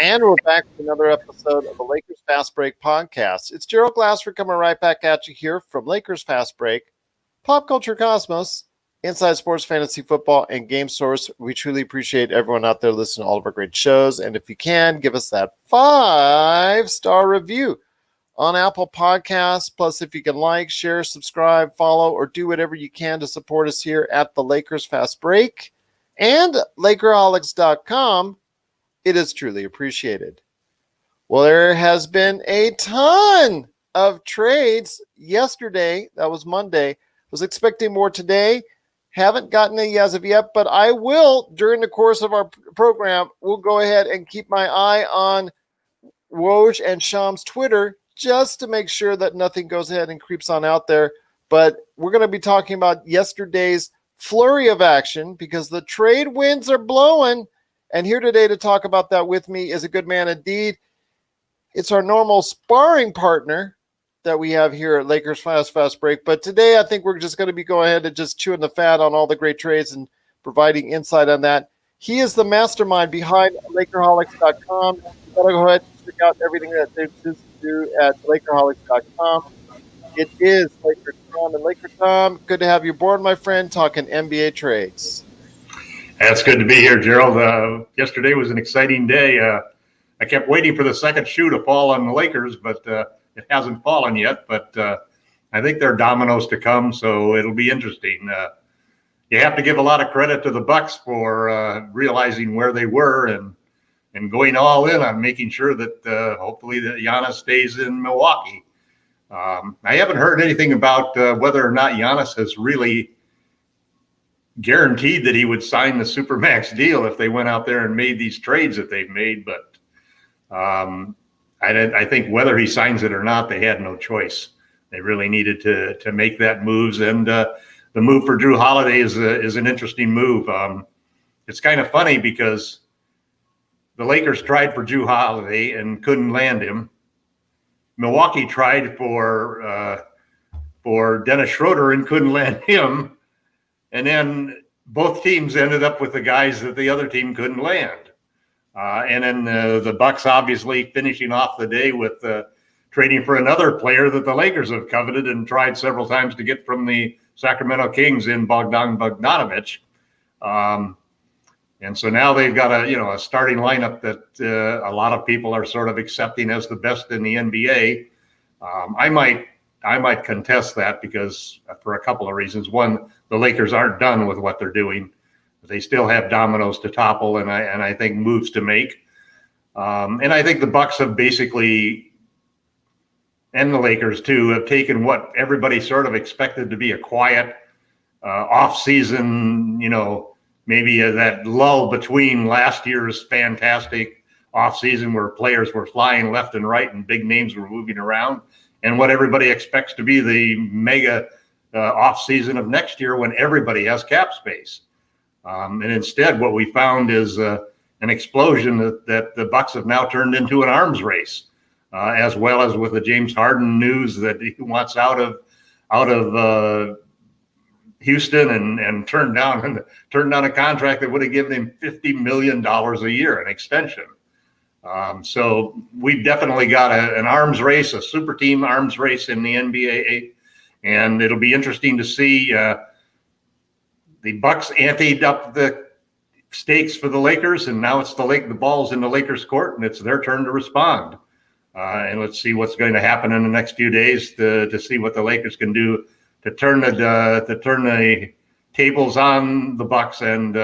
And we're back with another episode of the Lakers Fast Break podcast. It's Gerald Glassford coming right back at you here from Lakers Fast Break, Pop Culture Cosmos, Inside Sports Fantasy Football, and Game Source. We truly appreciate everyone out there listening to all of our great shows. And if you can, give us that 5-star review on Apple Podcasts. Plus, if you can like, share, subscribe, follow, or do whatever you can to support us here at the Lakers Fast Break and Lakerholics.com, it is truly appreciated. Well, there has been a ton of trades yesterday. That was Monday. Was expecting more today. Haven't gotten any as of yet, but I will during the course of our program. We'll go ahead and keep my eye on Woj and Sham's Twitter just to make sure that nothing goes ahead and creeps on out there. But we're going to be talking about yesterday's flurry of action because the trade winds are blowing. And here today to talk about that with me is a good man indeed. It's our normal sparring partner that we have here at Lakers Fast Break. But today I think we're just going to be going ahead and just chewing the fat on all the great trades and providing insight on that. He is the mastermind behind Lakerholics.com. You got to go ahead and check out everything that they do at Lakerholics.com. It is LakerTom. And LakerTom, good to have you aboard, my friend, talking NBA trades. It's good to be here, Gerald. Yesterday was an exciting day. I kept waiting for the second shoe to fall on the Lakers, but it hasn't fallen yet. But I think there are dominoes to come, so it'll be interesting. You have to give a lot of credit to the Bucks for realizing where they were and going all in on making sure that hopefully that Giannis stays in Milwaukee. I haven't heard anything about whether or not Giannis has really guaranteed that he would sign the Supermax deal if they went out there and made these trades that they've made. But I think whether he signs it or not, they had no choice. They really needed to make that moves. And the move for Drew Holiday is an interesting move. It's kind of funny because the Lakers tried for Drew Holiday and couldn't land him. Milwaukee tried for Dennis Schroeder and couldn't land him. And then both teams ended up with the guys that the other team couldn't land. And then the Bucks obviously finishing off the day with trading for another player that the Lakers have coveted and tried several times to get from the Sacramento Kings in Bogdan Bogdanovic. And so now they've got a starting lineup that a lot of people are sort of accepting as the best in the NBA. I might contest that because for a couple of reasons. One, the Lakers aren't done with what they're doing. They still have dominoes to topple and I think moves to make. And I think the Bucks have basically, and the Lakers too, have taken what everybody sort of expected to be a quiet off-season, maybe that lull between last year's fantastic off-season where players were flying left and right and big names were moving around, and what everybody expects to be the mega off-season of next year when everybody has cap space. And instead, what we found is an explosion that the Bucks have now turned into an arms race, as well as with the James Harden news that he wants out of Houston and turned down a contract that would have given him $50 million a year, an extension. So we've definitely got an arms race, a super team arms race in the NBA, and it'll be interesting to see the Bucks anteed up the stakes for the Lakers, and now it's the ball's in the Lakers' court, and it's their turn to respond. And let's see what's going to happen in the next few days to see what the Lakers can do to turn the tables on the Bucks and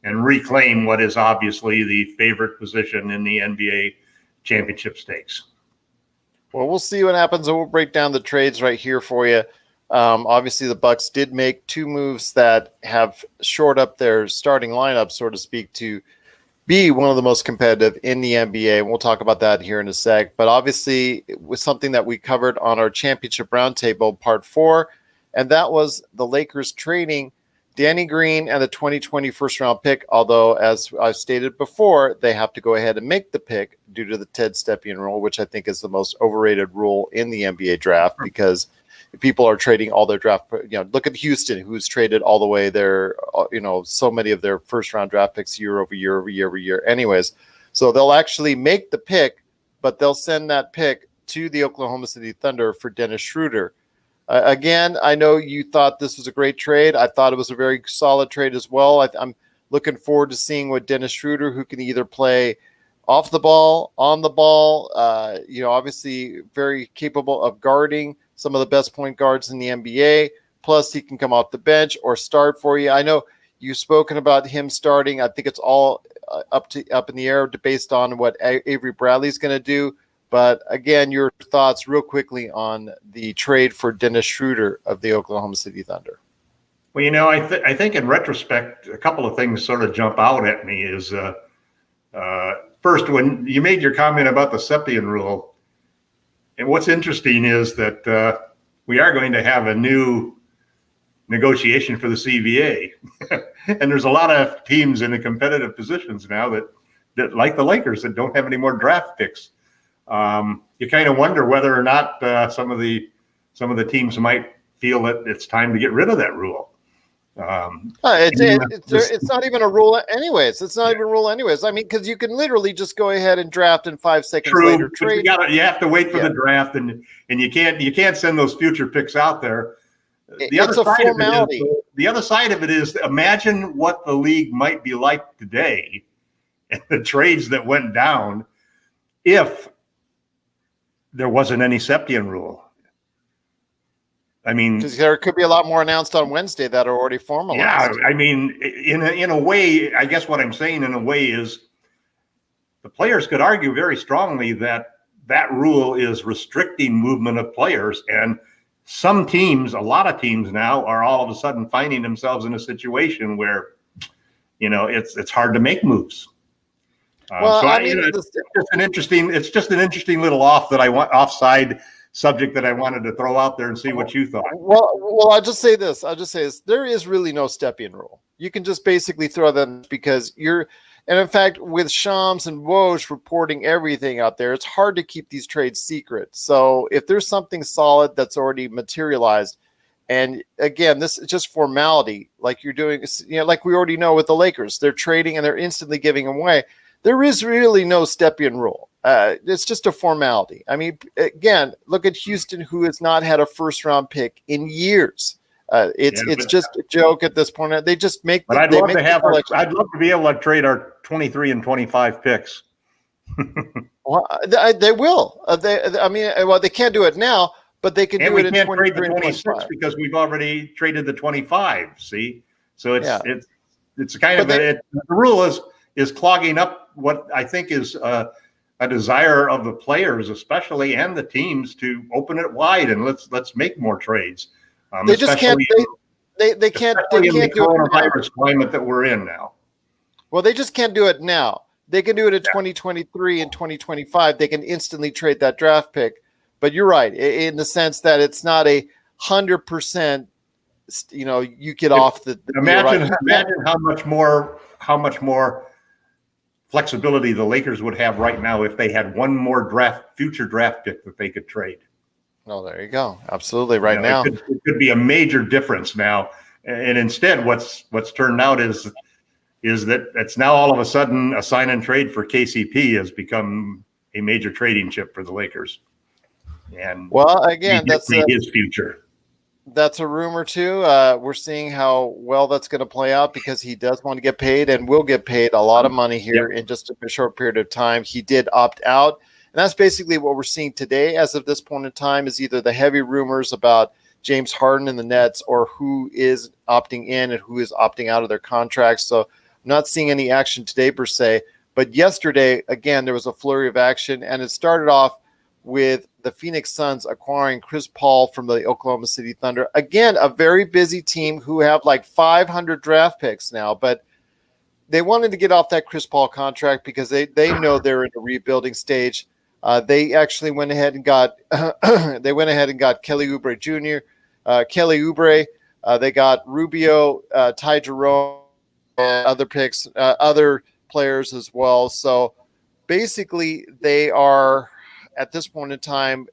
reclaim what is obviously the favorite position in the NBA championship stakes. Well, we'll see what happens, and we'll break down the trades right here for you. Obviously, the Bucks did make two moves that have shored up their starting lineup, so to speak, to be one of the most competitive in the NBA. And we'll talk about that here in a sec. But obviously, it was something that we covered on our championship roundtable part 4, and that was the Lakers trading Danny Green and the 2020 first-round pick, although, as I've stated before, they have to go ahead and make the pick due to the Ted Stepien rule, which I think is the most overrated rule in the NBA draft, because people are trading all their draft. Look at Houston, who's traded all the way their, so many of their first-round draft picks year over year over year over year. Anyways, So they'll actually make the pick, but they'll send that pick to the Oklahoma City Thunder for Dennis Schroeder. Again, I know you thought this was a great trade. I thought it was a very solid trade as well. I'm looking forward to seeing what Dennis Schroeder, who can either play off the ball, on the ball, obviously very capable of guarding some of the best point guards in the NBA. Plus, he can come off the bench or start for you. I know you've spoken about him starting. I think it's all up in the air based on what Avery Bradley's going to do. But again, your thoughts real quickly on the trade for Dennis Schroeder of the Oklahoma City Thunder. Well, I think in retrospect, a couple of things sort of jump out at me is first, when you made your comment about the Septian rule, and what's interesting is that we are going to have a new negotiation for the CBA. And there's a lot of teams in the competitive positions now that like the Lakers, that don't have any more draft picks. You kind of wonder whether or not some of the teams might feel that it's time to get rid of that rule. It's not even a rule anyways. It's not even a rule anyways. I mean, because you can literally just go ahead and draft in 5 seconds later. Trade. You have to wait for the draft, and you can't send those future picks out there. It's a formality. The other side of it is, imagine what the league might be like today and the trades that went down if there wasn't any Septian rule. I mean, because there could be a lot more announced on Wednesday that are already formalized. Yeah, I mean, in a way, I guess what I'm saying in a way is the players could argue very strongly that rule is restricting movement of players, and some teams, a lot of teams now, are all of a sudden finding themselves in a situation where, it's hard to make moves. It's just an interesting little offside subject that I wanted to throw out there and see what you thought. Well, I'll just say this. There is really no Stepien rule. You can just basically throw them because and in fact, with Shams and Woj reporting everything out there, it's hard to keep these trades secret. So if there's something solid that's already materialized, and again, this is just formality, like you're doing, like we already know with the Lakers, they're trading and they're instantly giving away. There is really no Stepien rule. It's just a formality. I mean, again, look at Houston, who has not had a first-round pick in years. It's just a joke at this point. They just make. But I'd love to be able to trade our 23 and 25 picks. Well, they will. They can't do it now, but they can do it in 23 and 26 because we've already traded the 25. See, so it's kind of the rule is clogging up what I think is a desire of the players, especially, and the teams, to open it wide and let's make more trades. They just can't. They can't. They can't do it now. Coronavirus climate that we're in now. Well, they just can't do it now. They can do it in 2023 and 2025. They can instantly trade that draft pick. But you're right in the sense that it's not 100%. You get off the. Imagine how much more flexibility the Lakers would have right now if they had one more future draft pick that they could trade. Oh, there you go. Absolutely. Right now, it could be a major difference now. And instead, what's turned out is that it's now all of a sudden a sign and trade for KCP has become a major trading chip for the Lakers. And again, that's his future. That's a rumor too. We're seeing how well that's going to play out because he does want to get paid and will get paid a lot of money here in just a short period of time. He did opt out. And that's basically what we're seeing today as of this point in time is either the heavy rumors about James Harden and the Nets or who is opting in and who is opting out of their contracts. So I'm not seeing any action today per se. But yesterday, again, there was a flurry of action, and it started off with the Phoenix Suns acquiring Chris Paul from the Oklahoma City Thunder. Again, a very busy team who have like 500 draft picks now, but they wanted to get off that Chris Paul contract because they know they're in a rebuilding stage. They actually went ahead and got Kelly Oubre Jr., Kelly Oubre. They got Rubio, Ty Jerome, other picks, other players as well. So basically, they are at this point in time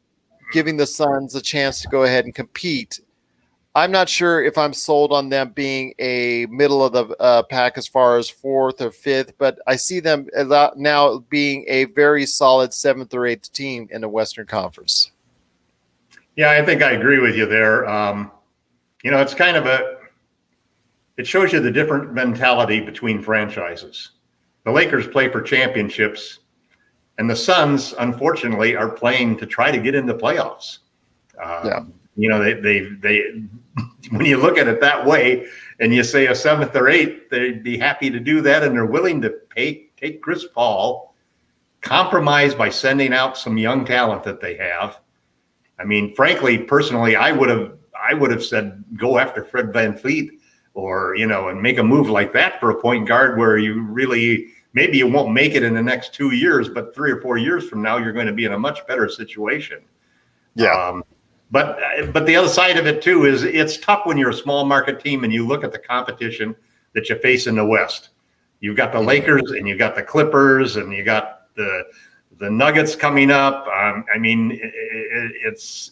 giving the Suns a chance to go ahead and compete I'm not sure if I'm sold on them being a middle of the pack as far as 4th or 5th, but I see them now being a very solid 7th or 8th team in the Western Conference. Yeah, I think I agree with you there. It's kind of it shows you the different mentality between franchises. The Lakers play for championships, and the Suns, unfortunately, are playing to try to get into playoffs. They when you look at it that way, and you say a 7th or 8th, they'd be happy to do that, and they're willing to take Chris Paul, compromise by sending out some young talent that they have. I mean, frankly, personally, I would have said go after Fred VanVleet, or and make a move like that for a point guard where you really maybe you won't make it in the next 2 years, but 3 or 4 years from now you're going to be in a much better situation. Yeah. But the other side of it too is it's tough when you're a small market team and you look at the competition that you face in the West. You've got the Lakers and you've got the Clippers and you got the Nuggets coming up. I mean, it's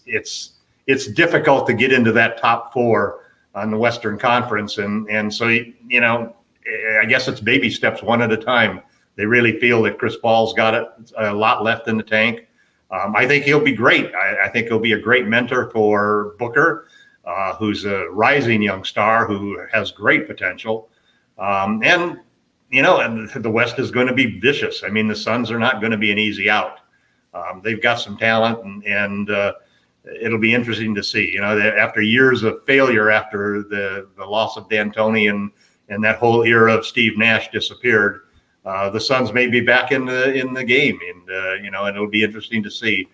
difficult to get into that top 4 on the Western Conference, and so I guess it's baby steps one at a time. They really feel that Chris Paul's got a lot left in the tank. I think he'll be great. I think he'll be a great mentor for Booker, who's a rising young star who has great potential. And the West is going to be vicious. I mean, the Suns are not going to be an easy out. They've got some talent, and it'll be interesting to see. After years of failure, after the loss of D'Antoni and that whole era of Steve Nash disappeared, the Suns may be back in the game, and it'll be interesting to see.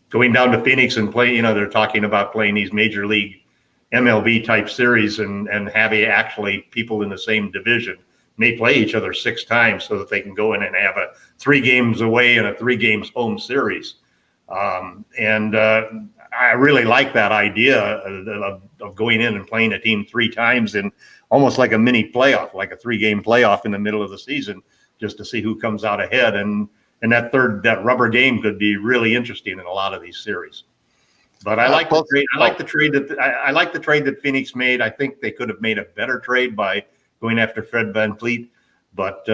Going down to Phoenix and play, they're talking about playing these major league MLB type series and having actually people in the same division may play each other 6 times so that they can go in and have a 3 games away and a 3 games home series. I really like that idea of going in and playing a team 3 times in almost like a mini playoff, like a 3-game playoff in the middle of the season, just to see who comes out ahead. And that rubber game could be really interesting in a lot of these series. But I like the trade that Phoenix made. I think they could have made a better trade by going after Fred VanVleet, but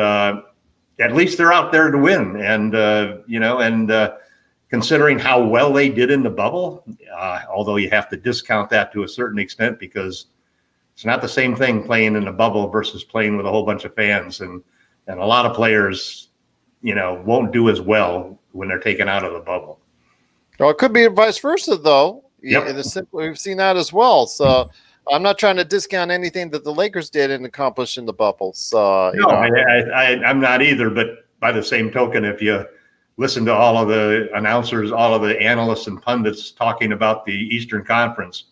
at least they're out there to win. And considering how well they did in the bubble, although you have to discount that to a certain extent because it's not the same thing playing in a bubble versus playing with a whole bunch of fans, and a lot of players, won't do as well when they're taken out of the bubble. Well, it could be vice versa, though. Yep. We've seen that as well. So I'm not trying to discount anything that the Lakers did and accomplished in the bubble. So I'm not either. But by the same token, if you listen to all of the announcers, all of the analysts and pundits talking about the Eastern Conference,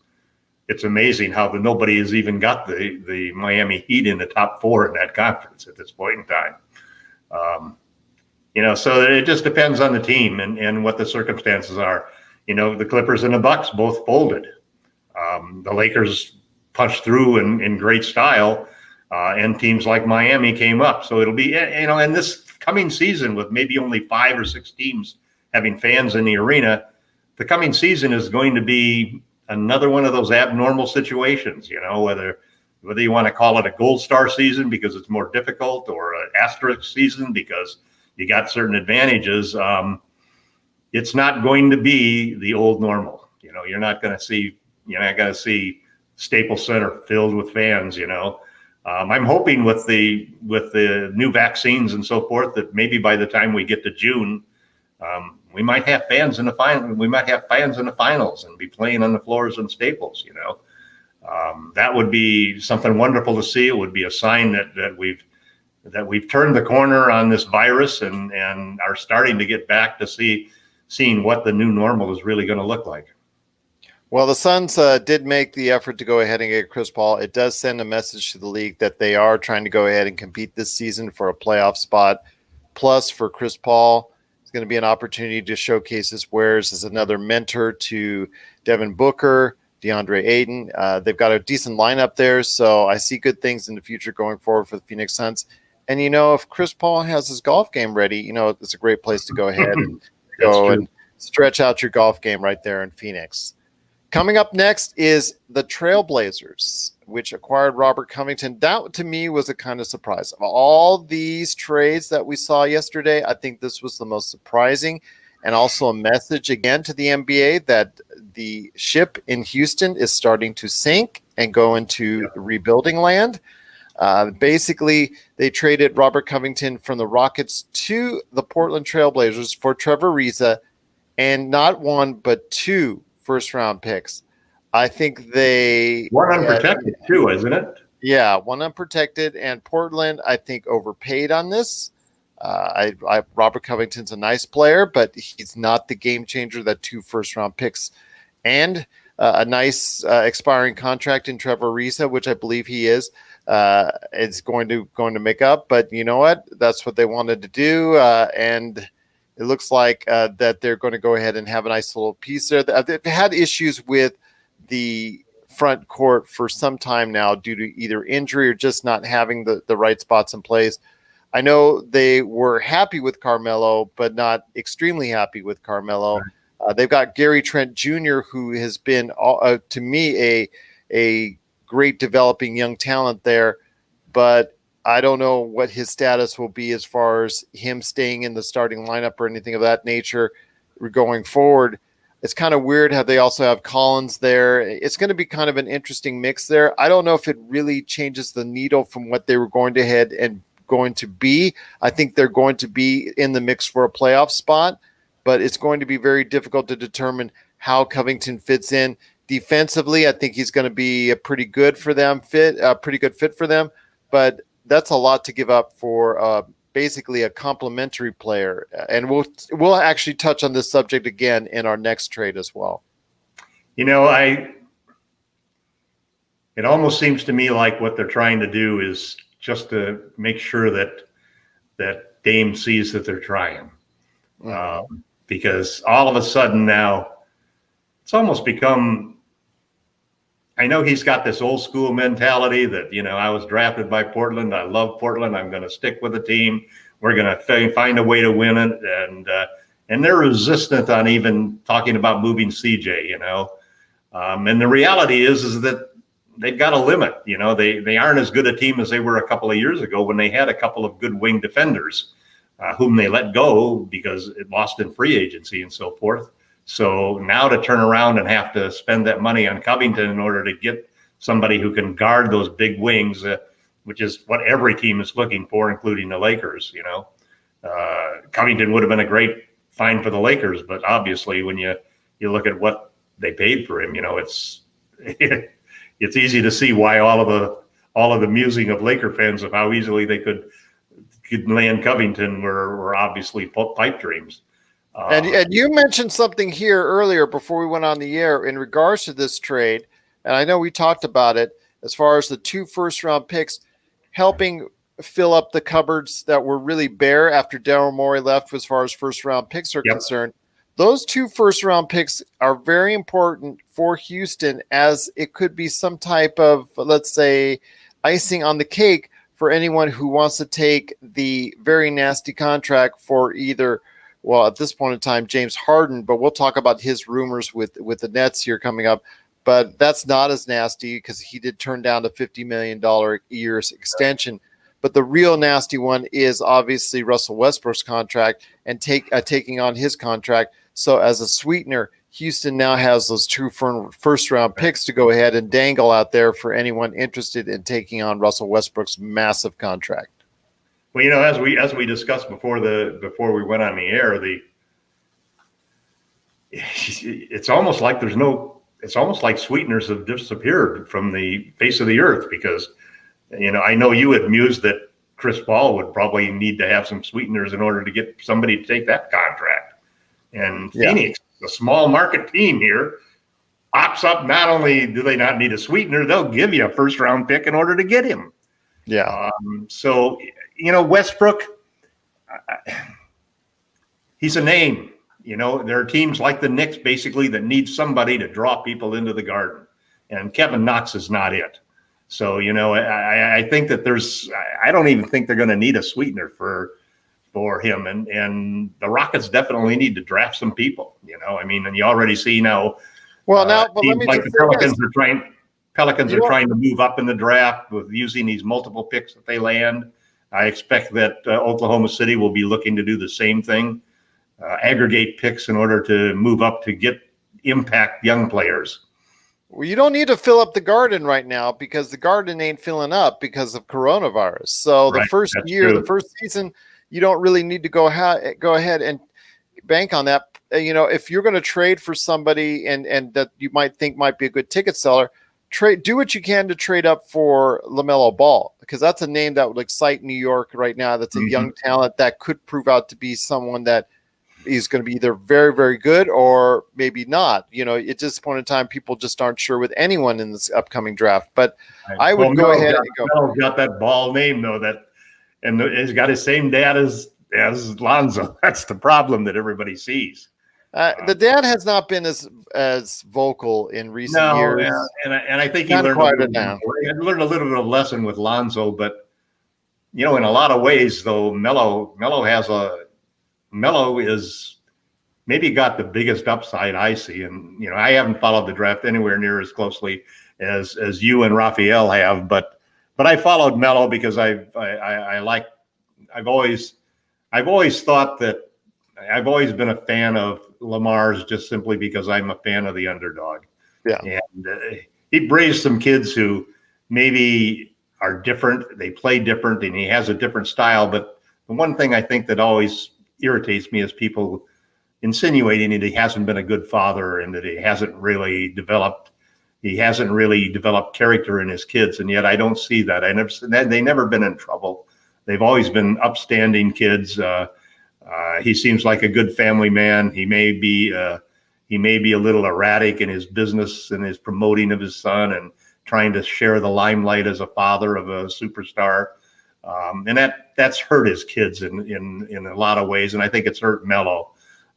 it's amazing how nobody has even got the Miami Heat in the top 4 in that conference at this point in time. So it just depends on the team and what the circumstances are. The Clippers and the Bucks both folded. The Lakers punched through in great style, and teams like Miami came up. So it'll be, in this coming season with maybe only 5 or 6 teams having fans in the arena, the coming season is going to be another one of those abnormal situations, whether you want to call it a gold star season because it's more difficult or an asterisk season because you got certain advantages. It's not going to be the old normal. You're not going to see Staples Center filled with fans. I'm hoping with the new vaccines and so forth that maybe by the time we get to June, we might have fans in the final. We might have fans in the finals and be playing on the floors in Staples. That would be something wonderful to see. It would be a sign that we've turned the corner on this virus and are starting to get back to seeing what the new normal is really going to look like. Well, the Suns did make the effort to go ahead and get Chris Paul. It does send a message to the league that they are trying to go ahead and compete this season for a playoff spot. Plus, for Chris Paul, it's going to be an opportunity to showcase his wares as another mentor to Devin Booker, DeAndre Ayton. They've got a decent lineup there, so I see good things in the future going forward for the Phoenix Suns. And, if Chris Paul has his golf game ready, it's a great place to go ahead and go and stretch out your golf game right there in Phoenix. Coming up next is the Trailblazers, which acquired Robert Covington. That, to me, was a kind of surprise. Of all these trades that we saw yesterday, I think this was the most surprising, and also a message again to the NBA that the ship in Houston is starting to sink and go into rebuilding land. Basically, they traded Robert Covington from the Rockets to the Portland Trailblazers for Trevor Ariza, and not one but 2 first-round picks. I think they... One unprotected, too, isn't it? Yeah, one unprotected, and Portland, I think, overpaid on this. Robert Covington's a nice player, but he's not the game changer that 2 first-round picks and a nice expiring contract in Trevor Ariza, which I believe he is going to make up. But you know what? That's what they wanted to do, and it looks like that they're going to go ahead and have a nice little piece there. They've had issues with the front court for some time now due to either injury or just not having the right spots in place. I know they were happy with Carmelo, but not extremely happy with Carmelo. They've got Gary Trent Jr., who has been, to me, a great developing young talent there, but I don't know what his status will be as far as him staying in the starting lineup or anything of that nature going forward. It's kind of weird how they also have Collins there. It's going to be kind of an interesting mix there. I don't know if it really changes the needle from what they were going to be. I think they're going to be in the mix for a playoff spot, but it's going to be very difficult to determine how Covington fits in defensively. I think he's going to be a pretty good fit for them, but that's a lot to give up for basically a complimentary player. And we'll actually touch on this subject again in our next trade as well. You know, it almost seems to me like what they're trying to do is just to make sure that Dame sees that they're trying. Because all of a sudden now it's almost become, I know he's got this old school mentality that, you know, I was drafted by Portland. I love Portland. I'm going to stick with the team. We're going to find a way to win it. And they're resistant on even talking about moving CJ, you know. And the reality is that they've got a limit. You know, they aren't as good a team as they were a couple of years ago when they had a couple of good wing defenders whom they let go because it lost in free agency and so forth. So now to turn around and have to spend that money on Covington in order to get somebody who can guard those big wings, which is what every team is looking for, including the Lakers, you know. Covington would have been a great find for the Lakers, but obviously when you look at what they paid for him, you know, it's easy to see why all of the musing of Laker fans of how easily they could land Covington were obviously pipe dreams. And you mentioned something here earlier before we went on the air in regards to this trade, and I know we talked about it as far as the 2 first-round picks helping fill up the cupboards that were really bare after Daryl Morey left as far as first-round picks are concerned. Those 2 first-round picks are very important for Houston, as it could be some type of, let's say, icing on the cake for anyone who wants to take the very nasty contract for either, well, at this point in time, James Harden, but we'll talk about his rumors with the Nets here coming up. But that's not as nasty because he did turn down the $50 million a year's extension. But the real nasty one is obviously Russell Westbrook's contract and taking on his contract. So as a sweetener, Houston now has those 2 first-round picks to go ahead and dangle out there for anyone interested in taking on Russell Westbrook's massive contract. Well, you know, as we discussed before we went on the air, it's almost like sweeteners have disappeared from the face of the earth because, you know, I know you had mused that Chris Paul would probably need to have some sweeteners in order to get somebody to take that contract. And Phoenix, a small market team here, pops up. Not only do they not need a sweetener, they'll give you a first-round pick in order to get him. Yeah. So, you know, Westbrook, he's a name. You know, there are teams like the Knicks basically that need somebody to draw people into the garden, and Kevin Knox is not it. So, you know, I think that I don't even think they're going to need a sweetener for him, and the Rockets definitely need to draft some people. You know, I mean, and you already see now. Well, now, but let Seems me like just the say this. Pelicans are trying to move up in the draft with using these multiple picks that they land. I expect that Oklahoma City will be looking to do the same thing, aggregate picks in order to move up to get impact young players. Well, you don't need to fill up the garden right now because the garden ain't filling up because of coronavirus. So the first year, the first season, you don't really need to go ahead and bank on that. If you're going to trade for somebody and that you might think might be a good ticket seller, do what you can to trade up for LaMelo Ball, because that's a name that would excite New York right now. That's a young talent that could prove out to be someone that is going to be either very, very good or maybe not. At this point in time, people just aren't sure with anyone in this upcoming draft. But I would go ahead and go. Melo's got that Ball name though, and he's got his same dad as Lonzo. That's the problem that everybody sees. The dad has not been as vocal in recent years. And I think he learned a little bit of lesson with Lonzo. But in a lot of ways, though, Melo is maybe got the biggest upside I see. And I haven't followed the draft anywhere near as closely as you and Raphael have, but I followed Melo because I've always thought that I've always been a fan of Lamar's just simply because I'm a fan of the underdog. Yeah. And he raised some kids who maybe are different. They play different and he has a different style. But the one thing I think that always irritates me is people insinuating that he hasn't been a good father and that he hasn't really developed character in his kids. And yet I don't see that. They never been in trouble. They've always been upstanding kids. He seems like a good family man. He may be a little erratic in his business and his promoting of his son and trying to share the limelight as a father of a superstar. And that's hurt his kids in a lot of ways. And I think it's hurt Melo.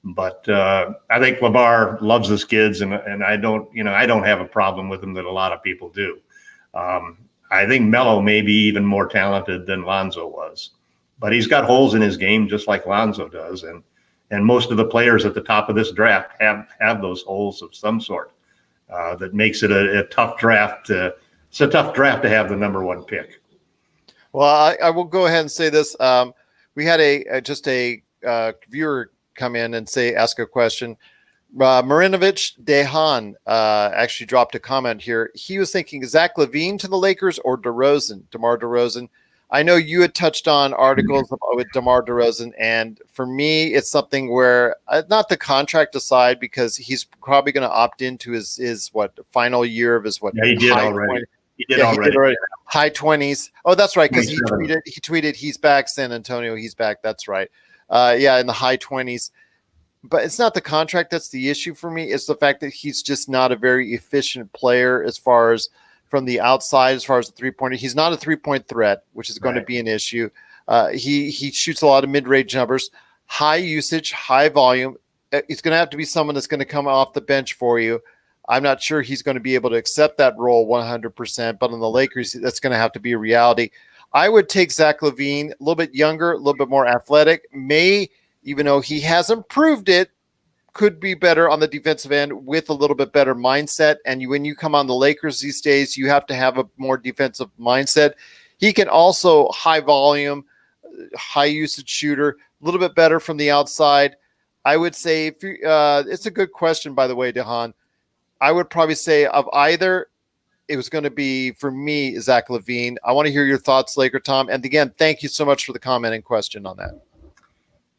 But I think Lamar loves his kids, and I don't have a problem with him that a lot of people do. I think Melo may be even more talented than Lonzo was, but he's got holes in his game just like Lonzo does, and most of the players at the top of this draft have those holes of some sort. That makes it a tough draft. It's a tough draft to have the number one pick. Well, I will go ahead and say this. We had a viewer come in and ask a question. Marinovich Dehan actually dropped a comment here. He was thinking Zach Levine to the Lakers or DeMar DeRozan. I know you had touched on articles with DeMar DeRozan, and for me, it's something where not the contract aside, because he's probably going to opt into his final year of his Yeah, he did already. He did already. High 20s. Oh, that's right, because he tweeted he's back, San Antonio. He's back. That's right. In the high 20s. But it's not the contract that's the issue for me. It's the fact that he's just not a very efficient player as far as from the outside, as far as the three-pointer. He's not a three-point threat, which is going to be an issue. He shoots a lot of mid-range numbers, high usage, high volume. He's going to have to be someone that's going to come off the bench for you. I'm not sure he's going to be able to accept that role 100%, but on the Lakers, that's going to have to be a reality. I would take Zach Levine, a little bit younger, a little bit more athletic, even though he hasn't proved it, could be better on the defensive end with a little bit better mindset. And when you come on the Lakers these days, you have to have a more defensive mindset. He can also high volume, high usage shooter, a little bit better from the outside. I would say it's a good question, by the way, Dehan. I would probably say of either, it was going to be, for me, Zach Levine. I want to hear your thoughts, LakerTom. And again, thank you so much for the comment and question on that.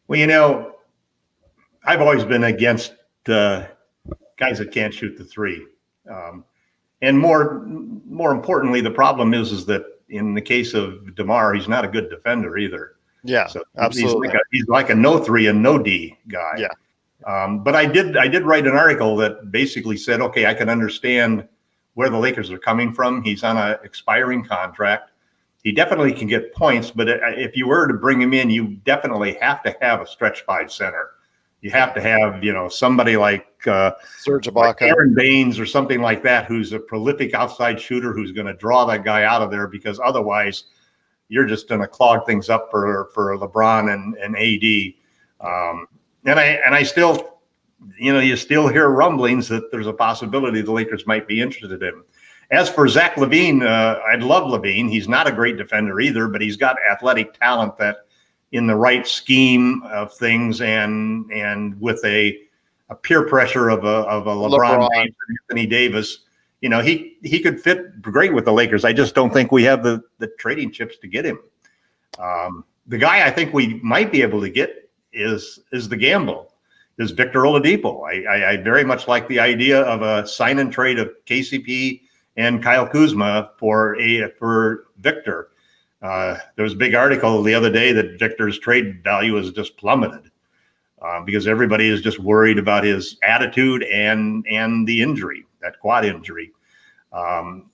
Well, I've always been against guys that can't shoot the three. And more importantly, the problem is that in the case of DeMar, he's not a good defender either. Yeah, so absolutely. He's like a no 3 and no D guy. Yeah. But I did write an article that basically said, okay, I can understand where the Lakers are coming from. He's on an expiring contract. He definitely can get points, but if you were to bring him in, you definitely have to have a stretch five center. You have to have, somebody like Serge Ibaka, like Aaron Baines or something like that, who's a prolific outside shooter, who's going to draw that guy out of there, because otherwise you're just going to clog things up for LeBron and AD. And I still you still hear rumblings that there's a possibility the Lakers might be interested in him. As for Zach Levine, I love Levine. He's not a great defender either, but he's got athletic talent that in the right scheme of things and with a peer pressure of a LeBron James and Anthony Davis, he could fit great with the Lakers. I just don't think we have the trading chips to get him. The guy I think we might be able to get is the gamble, is Victor Oladipo. I very much like the idea of a sign and trade of KCP and Kyle Kuzma for Victor. There was a big article the other day that Victor's trade value has just plummeted because everybody is just worried about his attitude and the injury, that quad injury.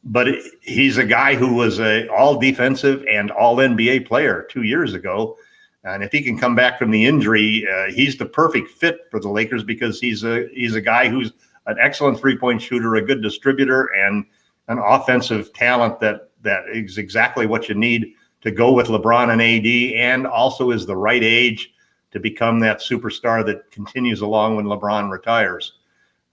But he's a guy who was a all defensive and all NBA player 2 years ago. And if he can come back from the injury, he's the perfect fit for the Lakers because he's a guy who's an excellent 3-point shooter, a good distributor, and an offensive talent that is exactly what you need to go with LeBron and AD, and also is the right age to become that superstar that continues along when LeBron retires.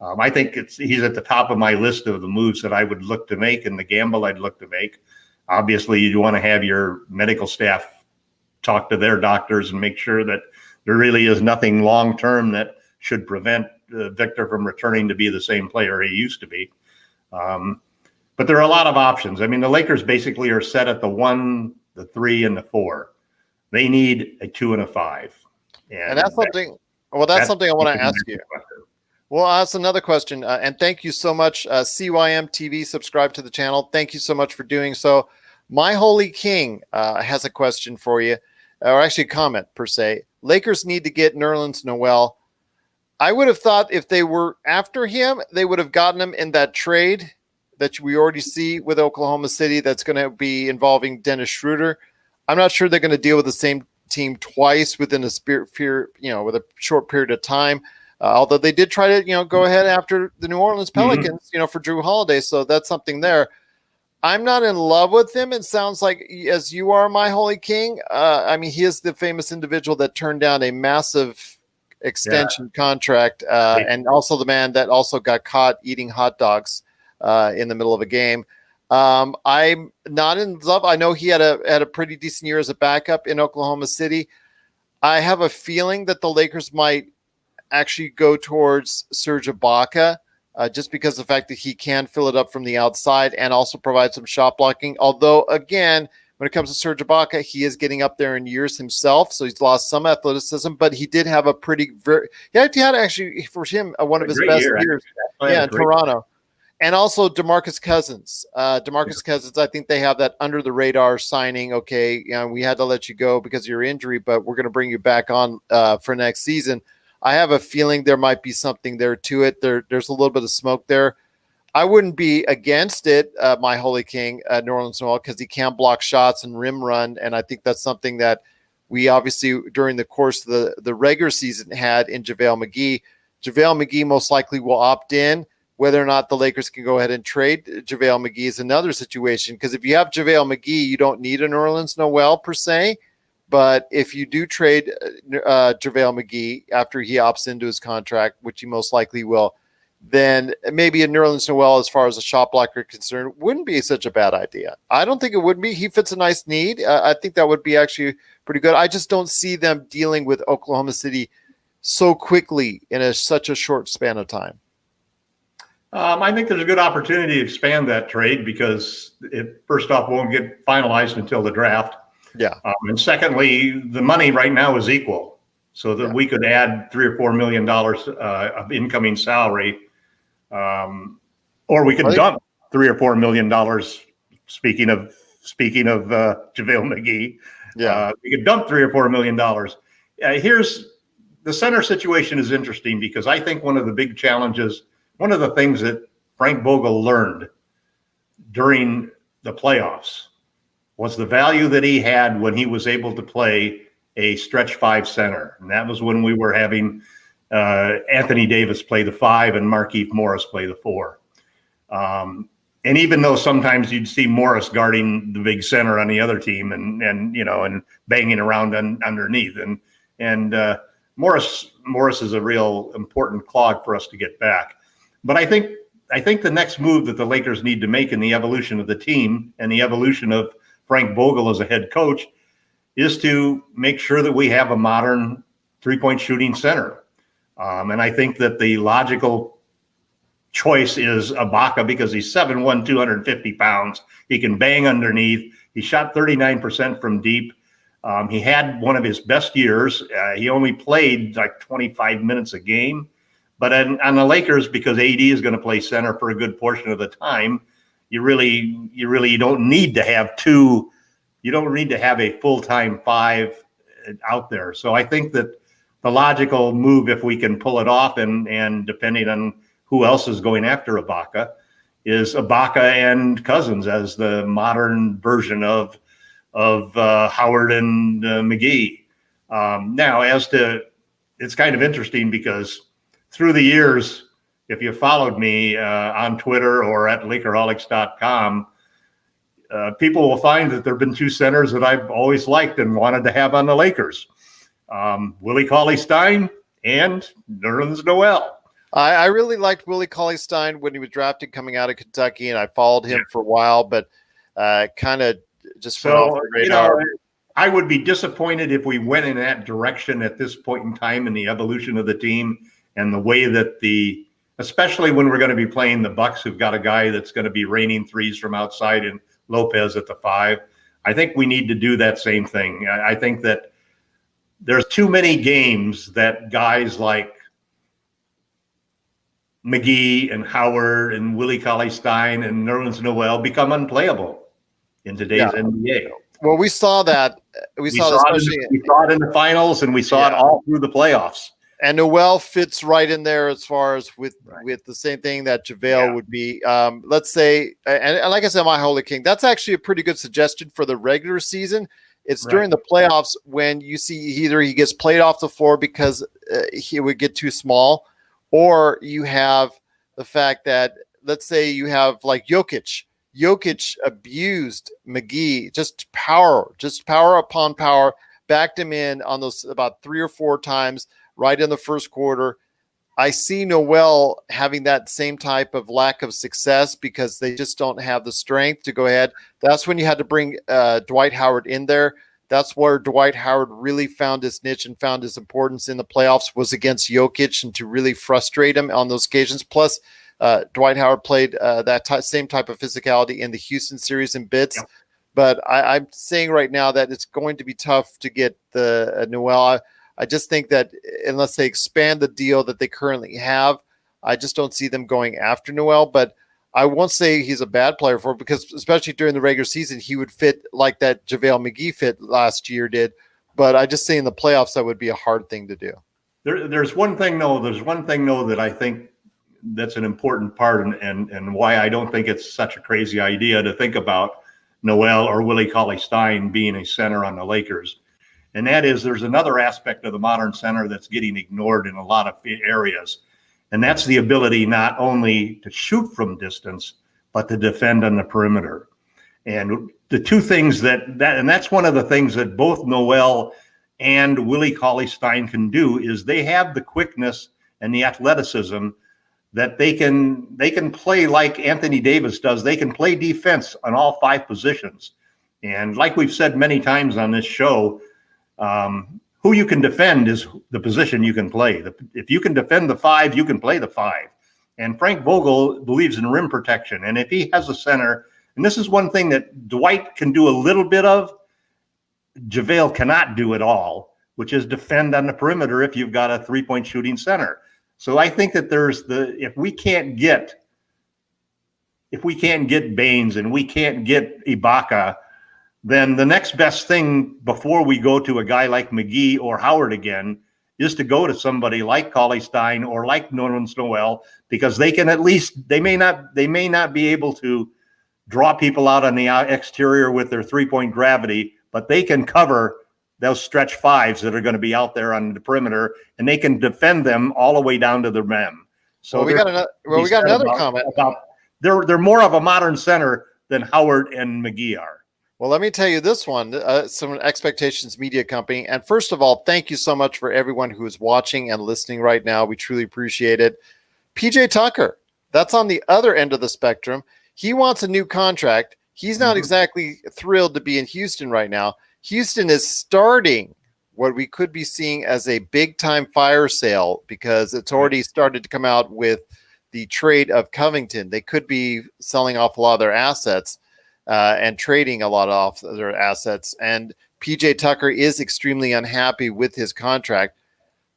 I think he's at the top of my list of the moves that I would look to make and the gamble I'd look to make. Obviously, you want to have your medical staff talk to their doctors and make sure that there really is nothing long-term that should prevent Victor from returning to be the same player he used to be. But there are a lot of options. I mean, the Lakers basically are set at the 1, the 3, and the 4. They need a 2 and a 5. And that's something. Well, that's something I want to ask you. Well, that's another question. And thank you so much, CYM TV. Subscribe to the channel. Thank you so much for doing so. My Holy King has a question for you, or actually a comment per se. Lakers need to get Nerlens Noel. I would have thought if they were after him, they would have gotten him in that trade that we already see with Oklahoma City that's going to be involving Dennis Schroeder. I'm not sure they're going to deal with the same team twice within with a short period of time. Although they did try to, go ahead after the New Orleans Pelicans, for Drew Holiday. So that's something there. I'm not in love with him. It sounds like, as you are, my Holy King. He is the famous individual that turned down a massive extension contract, and also the man that also got caught eating hot dogs in the middle of a game. I'm not in love. I know he had a pretty decent year as a backup in Oklahoma City. I have a feeling that the Lakers might actually go towards Serge Ibaka, just because of the fact that he can fill it up from the outside and also provide some shot blocking. Although, again, when it comes to Serge Ibaka, he is getting up there in years himself, so he's lost some athleticism, but he did have he had actually, for him, one of his best years in Toronto. And also DeMarcus Cousins. Cousins, I think they have that under the radar signing. Okay, we had to let you go because of your injury, but we're going to bring you back on for next season. I have a feeling there might be something there to it. There's a little bit of smoke there. I wouldn't be against it, my Holy King, Nerlens Noel, because he can block shots and rim run, and I think that's something that we obviously during the course of the regular season had in Javale Mcgee. Javale Mcgee most likely will opt in. Whether or not the Lakers can go ahead and trade JaVale McGee is another situation, because if you have JaVale McGee, you don't need a Nerlens Noel per se. But if you do trade JaVale McGee after he opts into his contract, which he most likely will, then maybe a Nerlens Noel, as far as a shot blocker is concerned, wouldn't be such a bad idea. I don't think it would be. He fits a nice need. I think that would be actually pretty good. I just don't see them dealing with Oklahoma City so quickly in such a short span of time. I think there's a good opportunity to expand that trade because it, first off, won't get finalized until the draft. Yeah. And secondly, the money right now is equal, so that we could add $3 or $4 million of incoming salary, or we could dump $3 or $4 million. Speaking of JaVale McGee, we could dump $3 or $4 million. Here's the center situation is interesting because I think one of the big challenges. One of the things that Frank Vogel learned during the playoffs was the value that he had when he was able to play a stretch 5 center. And that was when we were having Anthony Davis play the 5 and Markieff Morris play the 4. And even though sometimes you'd see Morris guarding the big center on the other team and banging around underneath. And Morris is a real important clog for us to get back. But I think the next move that the Lakers need to make in the evolution of the team and the evolution of Frank Vogel as a head coach is to make sure that we have a modern three-point shooting center. And I think that the logical choice is Ibaka because he's 7'1", 250 pounds. He can bang underneath. He shot 39% from deep. He had one of his best years. He only played like 25 minutes a game. But on the Lakers, because AD is going to play center for a good portion of the time, you really don't need to have two. You don't need to have a full-time five out there. So I think that the logical move, if we can pull it off, and depending on who else is going after Ibaka, is Ibaka and Cousins as the modern version of Howard and McGee. Now, it's kind of interesting because through the years, if you followed me on Twitter or at Lakerholics.com, people will find that there have been two centers that I've always liked and wanted to have on the Lakers. Willie Cauley-Stein and Nerlens Noel. I really liked Willie Cauley-Stein when he was drafted coming out of Kentucky, and I followed him for a while, but kind of just went off the radar. I would be disappointed if we went in that direction at this point in time in the evolution of the team and the way that especially when we're going to be playing the Bucks, who've got a guy that's going to be raining threes from outside and Lopez at the 5. I think we need to do that same thing. I think that there's too many games that guys like McGee and Howard and Willie Cauley-Stein and Nerlens Noel become unplayable in today's NBA. Well, we saw that. We saw it in the finals, and we saw it all through the playoffs. And Noel fits right in there as far as with the same thing that JaVale would be. Let's say, and like I said, my Holy King, that's actually a pretty good suggestion for the regular season. It's during the playoffs when you see either he gets played off the floor because he would get too small, or you have the fact that, let's say you have like Jokic. Jokic abused McGee, just power upon power, backed him in on those about 3 or 4 times right in the first quarter. I see Noel having that same type of lack of success because they just don't have the strength to go ahead. That's when you had to bring Dwight Howard in there. That's where Dwight Howard really found his niche and found his importance in the playoffs, was against Jokic and to really frustrate him on those occasions. Plus, Dwight Howard played same type of physicality in the Houston series in bits. Yep. But I'm saying right now that it's going to be tough to get the Noel. I just think that unless they expand the deal that they currently have, I just don't see them going after Noel. But I won't say he's a bad player for it, because especially during the regular season, he would fit like that JaVale McGee fit last year did. But I just say in the playoffs, that would be a hard thing to do. There's one thing though that I think that's an important part, and why I don't think it's such a crazy idea to think about Noel or Willie Cauley-Stein being a center on the Lakers. And that is, there's another aspect of the modern center that's getting ignored in a lot of areas. And that's the ability not only to shoot from distance, but to defend on the perimeter. And the two things and that's one of the things that both Noel and Willie Cauley-Stein can do, is they have the quickness and the athleticism that they can play like Anthony Davis does. They can play defense on all 5 positions. And like we've said many times on this show, who you can defend is the position you can play. If you can defend the 5, you can play the 5. And Frank Vogel believes in rim protection. And if he has a center, and this is one thing that Dwight can do a little bit of, JaVale cannot do it all, which is defend on the perimeter if you've got a 3-point shooting center. So I think that if we can't get Baines and we can't get Ibaka, then the next best thing before we go to a guy like McGee or Howard again is to go to somebody like Cauley-Stein or like Nerlens Noel, because they can they may not be able to draw people out on the exterior with their 3-point gravity, but they can cover those stretch 5s that are going to be out there on the perimeter, and they can defend them all the way down to the rim. So we got another comment about they're more of a modern center than Howard and McGee are. Well, let me tell you this one, some Expectations Media Company. And first of all, thank you so much for everyone who is watching and listening right now. We truly appreciate it. PJ Tucker, that's on the other end of the spectrum. He wants a new contract. He's not exactly thrilled to be in Houston right now. Houston is starting what we could be seeing as a big-time fire sale because it's already started to come out with the trade of Covington. They could be selling off a lot of their assets and trading a lot off their assets. And PJ Tucker is extremely unhappy with his contract.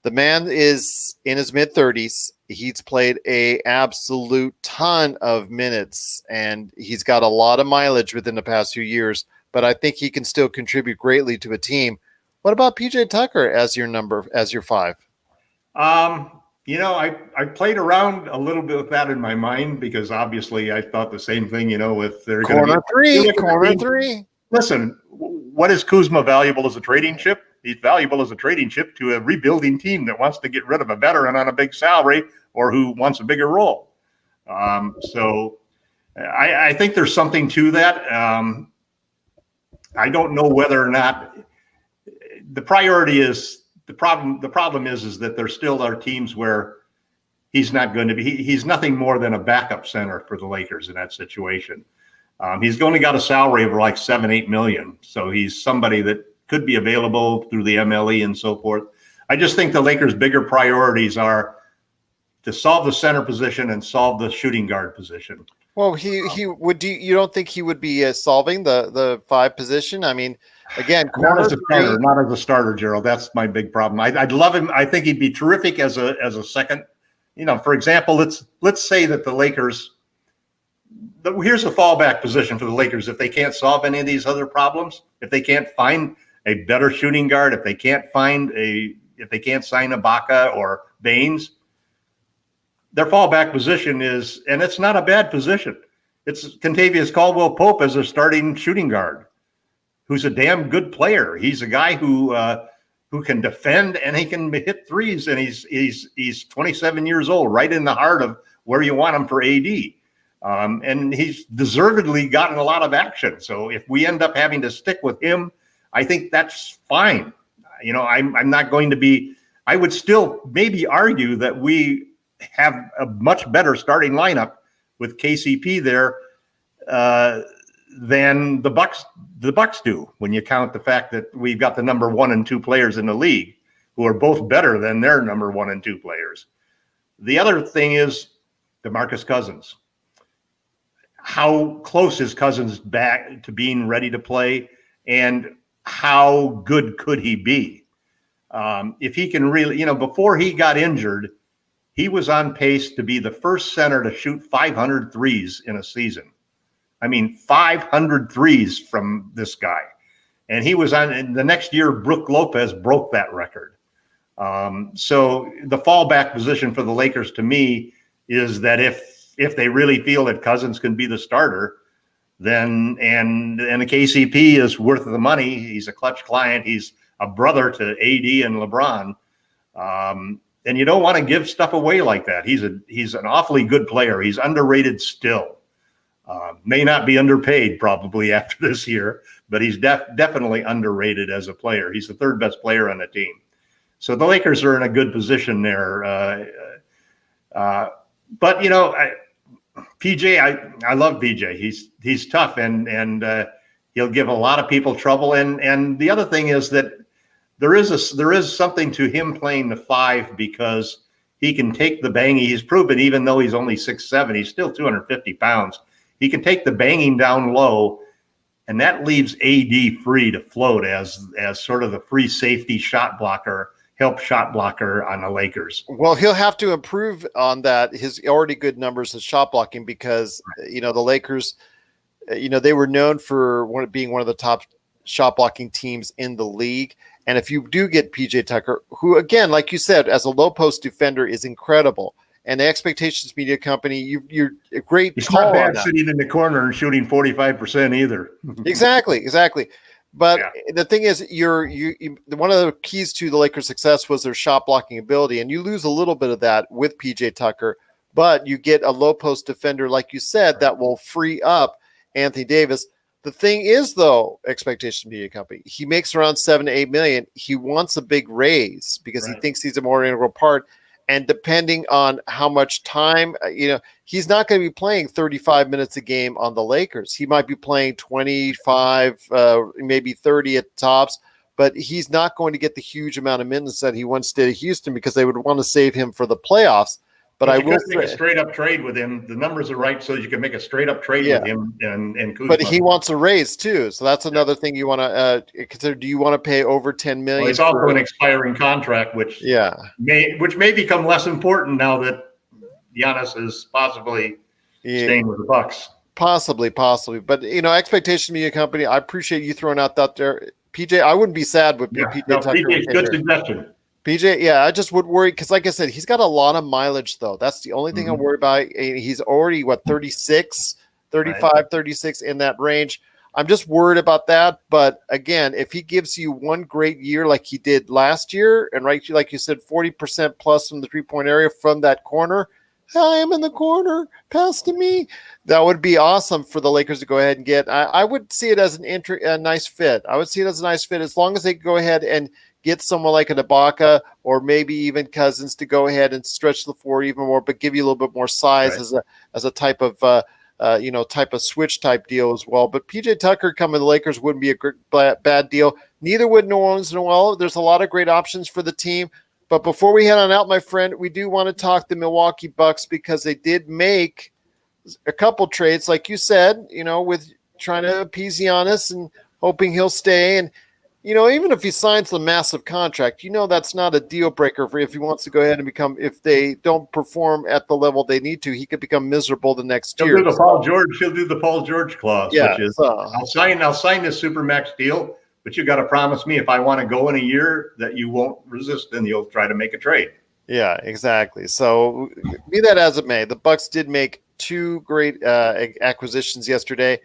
The man is in his mid-30s. He's played a absolute ton of minutes, and he's got a lot of mileage within the past few years, but I think he can still contribute greatly to a team. What about PJ Tucker as your 5? I played around a little bit with that in my mind because obviously I thought the same thing, if they're corner three. Listen, what is Kuzma valuable as a trading chip? He's valuable as a trading chip to a rebuilding team that wants to get rid of a veteran on a big salary or who wants a bigger role. So I think there's something to that. I don't know whether or not the priority is the problem. The problem is that there still are teams where he's not going to be. He's nothing more than a backup center for the Lakers in that situation. He's only got a salary of like $7-8 million, so he's somebody that could be available through the MLE and so forth. I just think the Lakers' bigger priorities are to solve the center position and solve the shooting guard position. Well, he would. You don't think he would be solving the 5 position? I mean, again, not as a starter, Gerald. That's my big problem. I'd love him. I think he'd be terrific as a second. For example, let's say that the Lakers. Here's a fallback position for the Lakers if they can't solve any of these other problems. If they can't find a better shooting guard, if they can't sign Ibaka or Baines, their fallback position is, and it's not a bad position. It's Kentavious Caldwell-Pope as a starting shooting guard, who's a damn good player. He's a guy who can defend and he can hit threes, and he's 27 years old, right in the heart of where you want him for AD. And he's deservedly gotten a lot of action. So if we end up having to stick with him, I think that's fine. I'm not going to be. I would still maybe argue that we have a much better starting lineup with KCP there than the Bucks do. When you count the fact that we've got the number 1 and 2 players in the league who are both better than their number 1 and 2 players. The other thing is Demarcus Cousins. How close is Cousins back to being ready to play, and how good could he be? If he can really, before he got injured, he was on pace to be the first center to shoot 500 threes in a season. I mean, 500 threes from this guy. And he was in the next year, Brook Lopez broke that record. So the fallback position for the Lakers to me is that if they really feel that Cousins can be the starter, then and the KCP is worth the money. He's a clutch client. He's a brother to AD and LeBron. And you don't want to give stuff away like that. He's an awfully good player. He's underrated still. May not be underpaid probably after this year, but he's definitely underrated as a player. He's the 3rd best player on the team. So the Lakers are in a good position there. But PJ, I love PJ. He's tough and he'll give a lot of people trouble. And the other thing is that there is something to him playing the 5 because he can take the banging. He's proven even though he's only 6'7", he's still 250 pounds. He can take the banging down low, and that leaves AD free to float as sort of the free safety shot blocker. Help shot blocker on the Lakers. Well, he'll have to improve on that. His already good numbers in shot blocking because, the Lakers, they were known for being one of the top shot blocking teams in the league. And if you do get PJ Tucker, who, again, like you said, as a low post defender is incredible. And the Expectations Media Company, you're a great It's call not bad on that. sitting in the corner and shooting 45% either. Exactly. But the thing is, one of the keys to the Lakers' success was their shot blocking ability, and you lose a little bit of that with PJ Tucker, but you get a low post defender, like you said, that will free up Anthony Davis. The thing is, though, expectation media company, he makes around 7 to 8 million. He wants a big raise because he thinks he's a more integral part. And depending on how much time, he's not going to be playing 35 minutes a game on the Lakers. He might be playing 25, maybe 30 at tops, but he's not going to get the huge amount of minutes that he once did at Houston because they would want to save him for the playoffs. But I will make a straight up trade with him. The numbers are right, so you can make a straight up trade with him and Kuzma. But he wants a raise too, so that's another thing you want to consider. Do you want to pay over $10 million? Well, it's also an expiring contract, which may become less important now that Giannis is possibly staying with the Bucks. Possibly. But expectation media company. I appreciate you throwing out that there, PJ. I wouldn't be sad with PJ Tucker. PJ's good suggestion. PJ, I just would worry because, like I said, he's got a lot of mileage, though. That's the only thing I worry about. He's already, 36, 35, 36 in that range. I'm just worried about that. But, again, if he gives you one great year like he did last year, and like you said, 40% plus from the three-point area from that corner, I am in the corner, pass to me. That would be awesome for the Lakers to go ahead and get. I would see it as a nice fit. I would see it as a nice fit as long as they go ahead and get someone like an Ibaka or maybe even Cousins to go ahead and stretch the floor even more, but give you a little bit more size as a type of type of switch type deal as well. But PJ Tucker coming to the Lakers wouldn't be a bad deal. Neither would New Orleans. Noel. There's a lot of great options for the team. But before we head on out, my friend, we do want to talk the Milwaukee Bucks because they did make a couple trades, like you said, with trying to appease Giannis and hoping he'll stay. And even if he signs the massive contract, that's not a deal breaker for if he wants to go ahead and if they don't perform at the level they need to, he could become miserable the next year. He'll do the Paul George clause, which is I'll sign this Supermax deal, but you got to promise me if I want to go in a year that you won't resist and you'll try to make a trade. Yeah, exactly. So be that as it may, the Bucks did make two great acquisitions yesterday.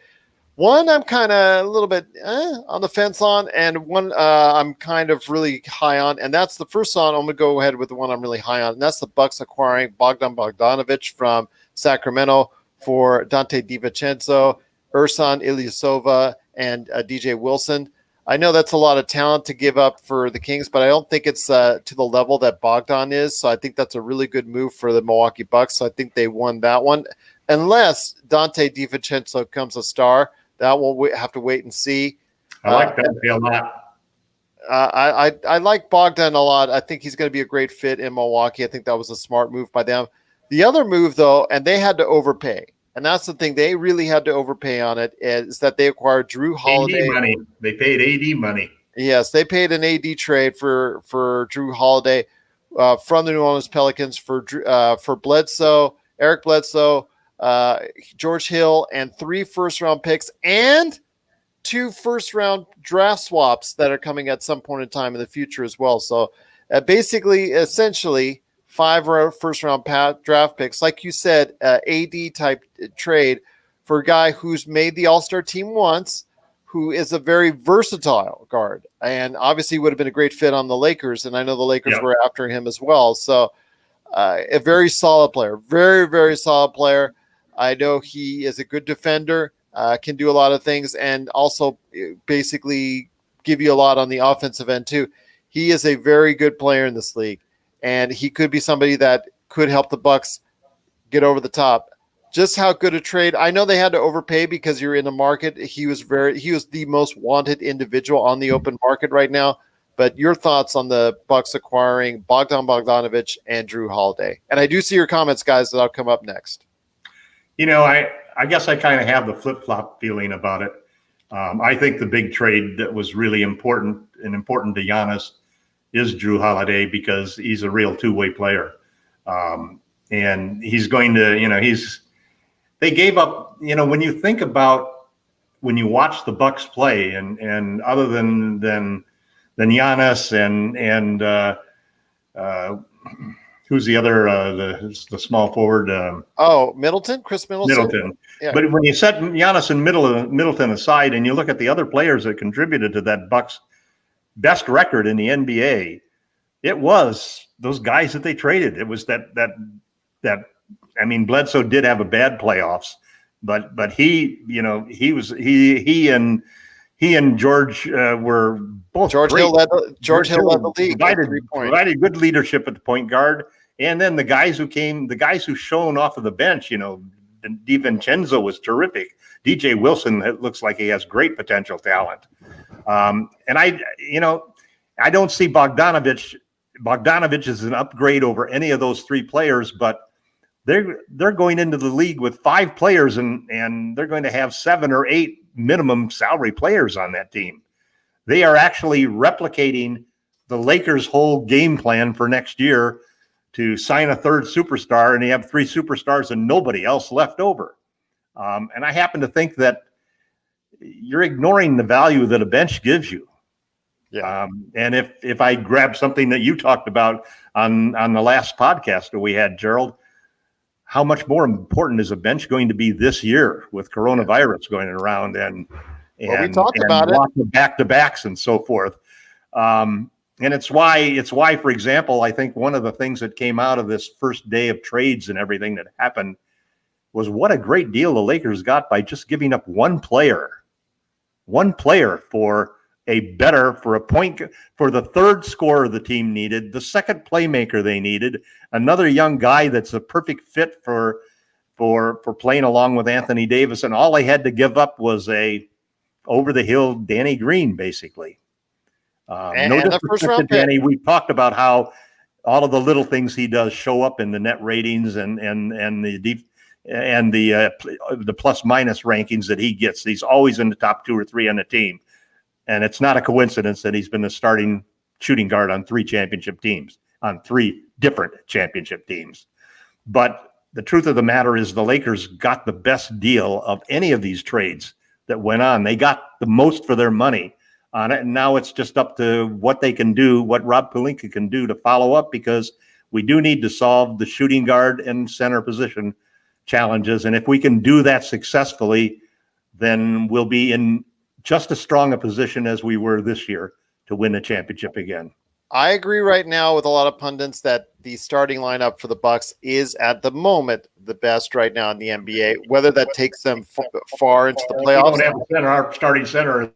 One I'm kind of a little bit on the fence on, and one I'm kind of really high on, and that's the first one. I'm going to go ahead with the one I'm really high on, and that's the Bucks acquiring Bogdan Bogdanovic from Sacramento for Dante DiVincenzo, Ersan Ilyasova, and DJ Wilson. I know that's a lot of talent to give up for the Kings, but I don't think it's to the level that Bogdan is, so I think that's a really good move for the Milwaukee Bucks, so I think they won that one. Unless Dante DiVincenzo becomes a star, that we'll have to wait and see. I like Dante a lot. I like Bogdan a lot. I think he's going to be a great fit in Milwaukee. I think that was a smart move by them. The other move, though, and they had to overpay, and that's the thing. They really had to overpay on it, is that they acquired Drew Holiday. AD money. They paid AD money. Yes, they paid an AD trade for Drew Holiday from the New Orleans Pelicans for Bledsoe, Eric Bledsoe, George Hill, and 3 first-round picks and 2 first-round draft swaps that are coming at some point in time in the future as well. So essentially 5 first-round draft picks, like you said, AD-type trade for a guy who's made the All-Star team once, who is a very versatile guard, and obviously would have been a great fit on the Lakers, and I know the Lakers were after him as well. So a very solid player, very, very solid player. I know he is a good defender, can do a lot of things, and also basically give you a lot on the offensive end too. He is a very good player in this league, and he could be somebody that could help the Bucks get over the top. Just how good a trade. I know they had to overpay because you're in the market. He was the most wanted individual on the open market right now. But your thoughts on the Bucks acquiring Bogdan Bogdanovic and Drew Holiday? And I do see your comments, guys, that'll come up next. I guess I kind of have the flip-flop feeling about it. I think the big trade that was really important to Giannis is Drew Holiday because he's a real two-way player. And he's going to, they gave up, when you think about, when you watch the Bucks play and other than Giannis and who's the other, the small forward? Chris Middleton. Yeah. But when you set Giannis and Middleton aside and you look at the other players that contributed to that Bucks best record in the NBA, it was those guys that they traded. It was that Bledsoe did have a bad playoffs, but he, he and George were both George great. Hill led the league. Provided good leadership at the point guard, and then the guys who shone off of the bench, DiVincenzo was terrific. DJ Wilson, it looks like he has great potential talent. And I don't see Bogdanovich. Bogdanovich is an upgrade over any of those three players, but they're going into the league with 5 players, and they're going to have 7 or 8 minimum salary players on that team. They are actually replicating the Lakers' whole game plan for next year to sign a third superstar, and they have 3 superstars and nobody else left over. And I happen to think that you're ignoring the value that a bench gives you. Yeah. And if I grab something that you talked about on the last podcast that we had, Gerald, how much more important is a bench going to be this year with coronavirus going around and we talked about lots of back-to-backs and so forth. And it's why, for example, I think one of the things that came out of this first day of trades and everything that happened was what a great deal the Lakers got by just giving up one player for a point, for the third scorer the team needed, the second playmaker they needed, another young guy that's a perfect fit for playing along with Anthony Davis, and all they had to give up was a over the hill Danny Green, basically. And no the first round pick. Danny. We talked about how all of the little things he does show up in the net ratings and the deep and the plus minus rankings that he gets. He's always in the top 2 or 3 on the team. And it's not a coincidence that he's been the starting shooting guard on 3 championship teams, on 3 different championship teams. But the truth of the matter is the Lakers got the best deal of any of these trades that went on. They got the most for their money on it. And now it's just up to what they can do, what Rob Pelinka can do to follow up, because we do need to solve the shooting guard and center position challenges. And if we can do that successfully, then we'll be in just as strong a position as we were this year to win the championship again. I agree right now with a lot of pundits that the starting lineup for the Bucks is at the moment the best right now in the NBA. Whether that takes them far into the playoffs, we don't have a center, our starting center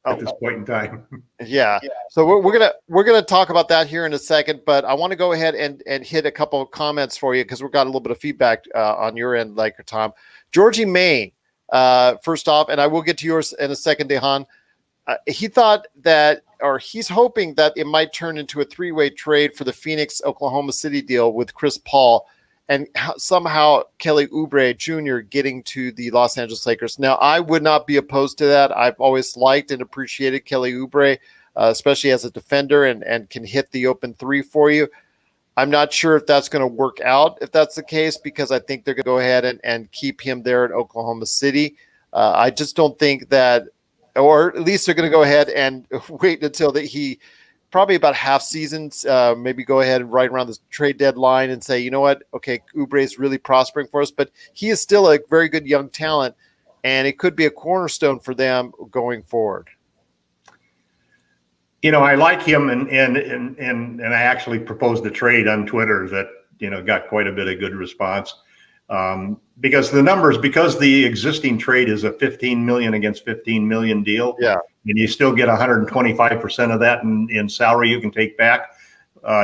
at this point in time. Yeah. So we're gonna talk about that here in a second, but I want to go ahead and hit a couple of comments for you because we've got a little bit of feedback on your end, LakerTom. Georgie Main. First off, and I will get to yours in a second, Dehan. He thought that, or he's hoping that it might turn into a 3-way trade for the Phoenix Oklahoma City deal with Chris Paul and somehow Kelly Oubre Jr. getting to the Los Angeles Lakers. Now, I would not be opposed to that. I've always liked and appreciated Kelly Oubre, especially as a defender and can hit the open 3 for you. I'm not sure if that's going to work out, if that's the case, because I think they're going to go ahead and keep him there in Oklahoma City. I just don't think that, or at least they're going to go ahead and wait until he probably about half seasons, maybe go ahead and right around the trade deadline and say, you know what, okay, Oubre is really prospering for us, but he is still a very good young talent, and it could be a cornerstone for them going forward. I like him, and I actually proposed a trade on Twitter that got quite a bit of good response because the existing trade is a $15 million against $15 million deal. Yeah, and you still get 125% of that in salary you can take back.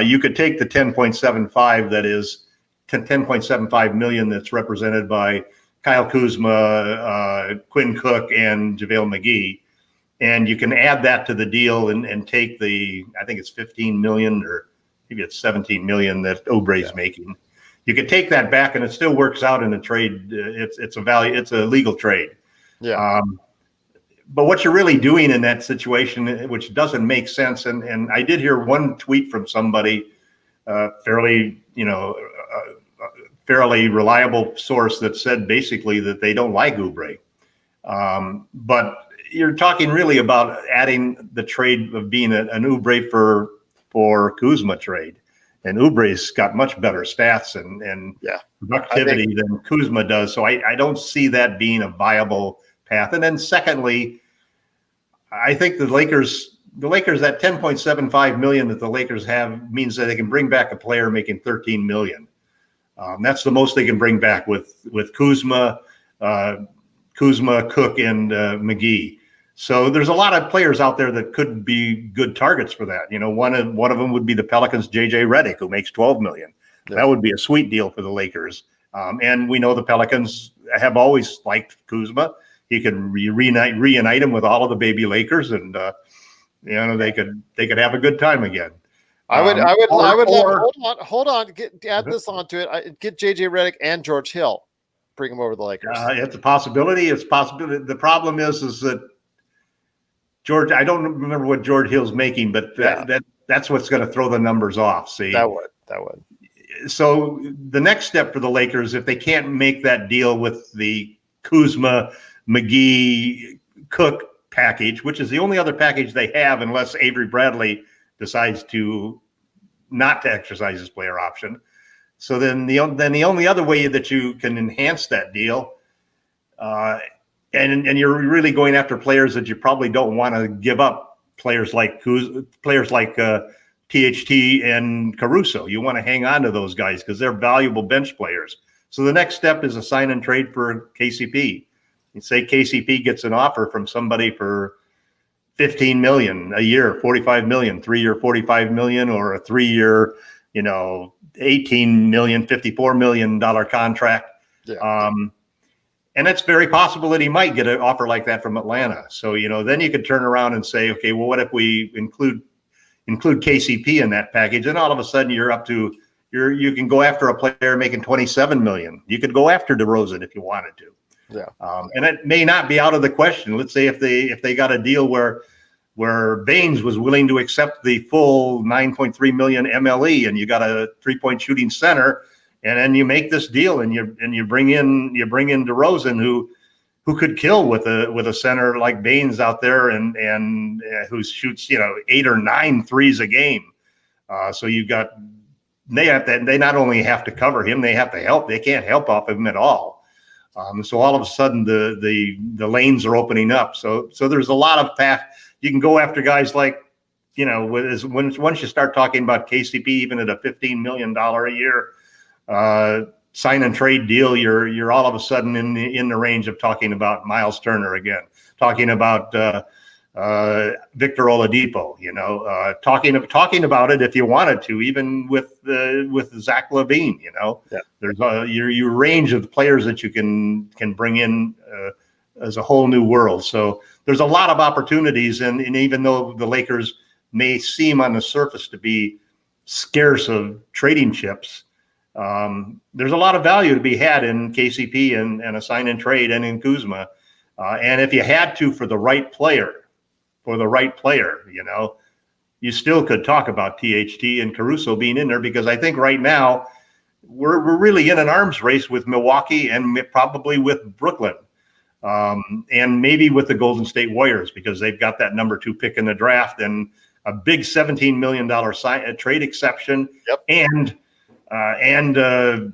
You could take the 10.75 that is 10.75 million that's represented by Kyle Kuzma, Quinn Cook, and JaVale McGee. And you can add that to the deal and take I think it's 15 million or maybe it's 17 million that Oubre's making. You could take that back and it still works out in a trade. It's a legal trade. Yeah. But what you're really doing in that situation, which doesn't make sense. And I did hear one tweet from somebody, fairly reliable source that said basically that they don't like Oubre. But you're talking really about adding the trade of being an Oubre for Kuzma trade, and Oubre's got much better stats and productivity than Kuzma does. So I don't see that being a viable path. And then secondly, I think the Lakers, that 10.75 million that the Lakers have means that they can bring back a player making 13 million. That's the most they can bring back with Kuzma. Kuzma, Cook, and McGee. So there's a lot of players out there that could be good targets for that. One of them would be the Pelicans' JJ Redick, who makes $12 million. Yeah. That would be a sweet deal for the Lakers. And we know the Pelicans have always liked Kuzma. He could reunite him with all of the baby Lakers, and they could have a good time again. I would hold on. Add this onto it. Get JJ Redick and George Hill. Bring them over the Lakers. It's a possibility. It's a possibility. The problem is that George. I don't remember what George Hill's making, but that's what's going to throw the numbers off. See, that would. So the next step for the Lakers, if they can't make that deal with the Kuzma, McGee, Cook package, which is the only other package they have, unless Avery Bradley decides not to exercise his player option. So then the only other way that you can enhance that deal, and you're really going after players that you probably don't want to give up, players like THT and Caruso. You want to hang on to those guys because they're valuable bench players. So the next step is a sign and trade for KCP. You say KCP gets an offer from somebody for $15 million a year, $45 million, 3-year $45 million, or a 3-year, $18 million, $54 million contract. Yeah. And it's very possible that he might get an offer like that from Atlanta. So, then you could turn around and say, okay, well, what if we include KCP in that package? And all of a sudden you're up to, you can go after a player making $27 million. You could go after DeRozan if you wanted to. Yeah. And it may not be out of the question. Let's say if they got a deal where Baines was willing to accept the full $9.3 million MLE, and you got a 3-point shooting center, and then you make this deal and you bring in DeRozan, who could kill with a center like Baines out there and who shoots 8 or 9 threes a game. So they not only have to cover him, they have to help. They can't help off of him at all. So all of a sudden the lanes are opening up. So there's a lot of path. You can go after guys like, once you start talking about KCP, even at a $15 million a year sign and trade deal, you're all of a sudden in the range of talking about Miles Turner again, talking about Victor Oladipo, talking about it if you wanted to, even with Zach Levine, Yeah. There's your range of players that you can bring in as a whole new world. So there's a lot of opportunities, and even though the Lakers may seem on the surface to be scarce of trading chips, there's a lot of value to be had in KCP and a sign and trade and in Kuzma. And if you had to, for the right player, you still could talk about THT and Caruso being in there, because I think right now we're really in an arms race with Milwaukee and probably with Brooklyn, and maybe with the Golden State Warriors, because they've got that number 2 pick in the draft and a big $17 million trade exception. Yep. And a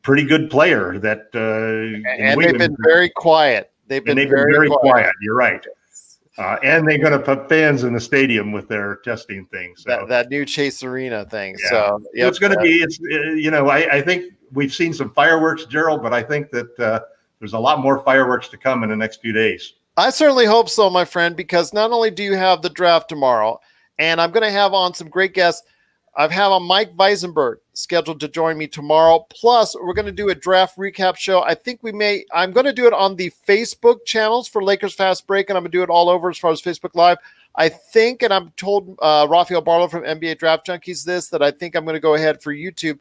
pretty good player that and they've been very quiet. They've been very quiet. You're right. And they're going to put fans in the stadium with their testing thing. So that new Chase Arena thing. Yeah. So yep, it's going to be. It's I think we've seen some fireworks, Gerald, but I think that there's a lot more fireworks to come in the next few days. I certainly hope so, my friend, because not only do you have the draft tomorrow, and I'm going to have on some great guests. I have on Mike Weisenberg scheduled to join me tomorrow. Plus, we're going to do a draft recap show. I'm going to do it on the Facebook channels for Lakers Fast Break, and I'm going to do it all over as far as Facebook Live. I think, and I'm told Rafael Barlow from NBA Draft Junkies that I think I'm going to go ahead for YouTube.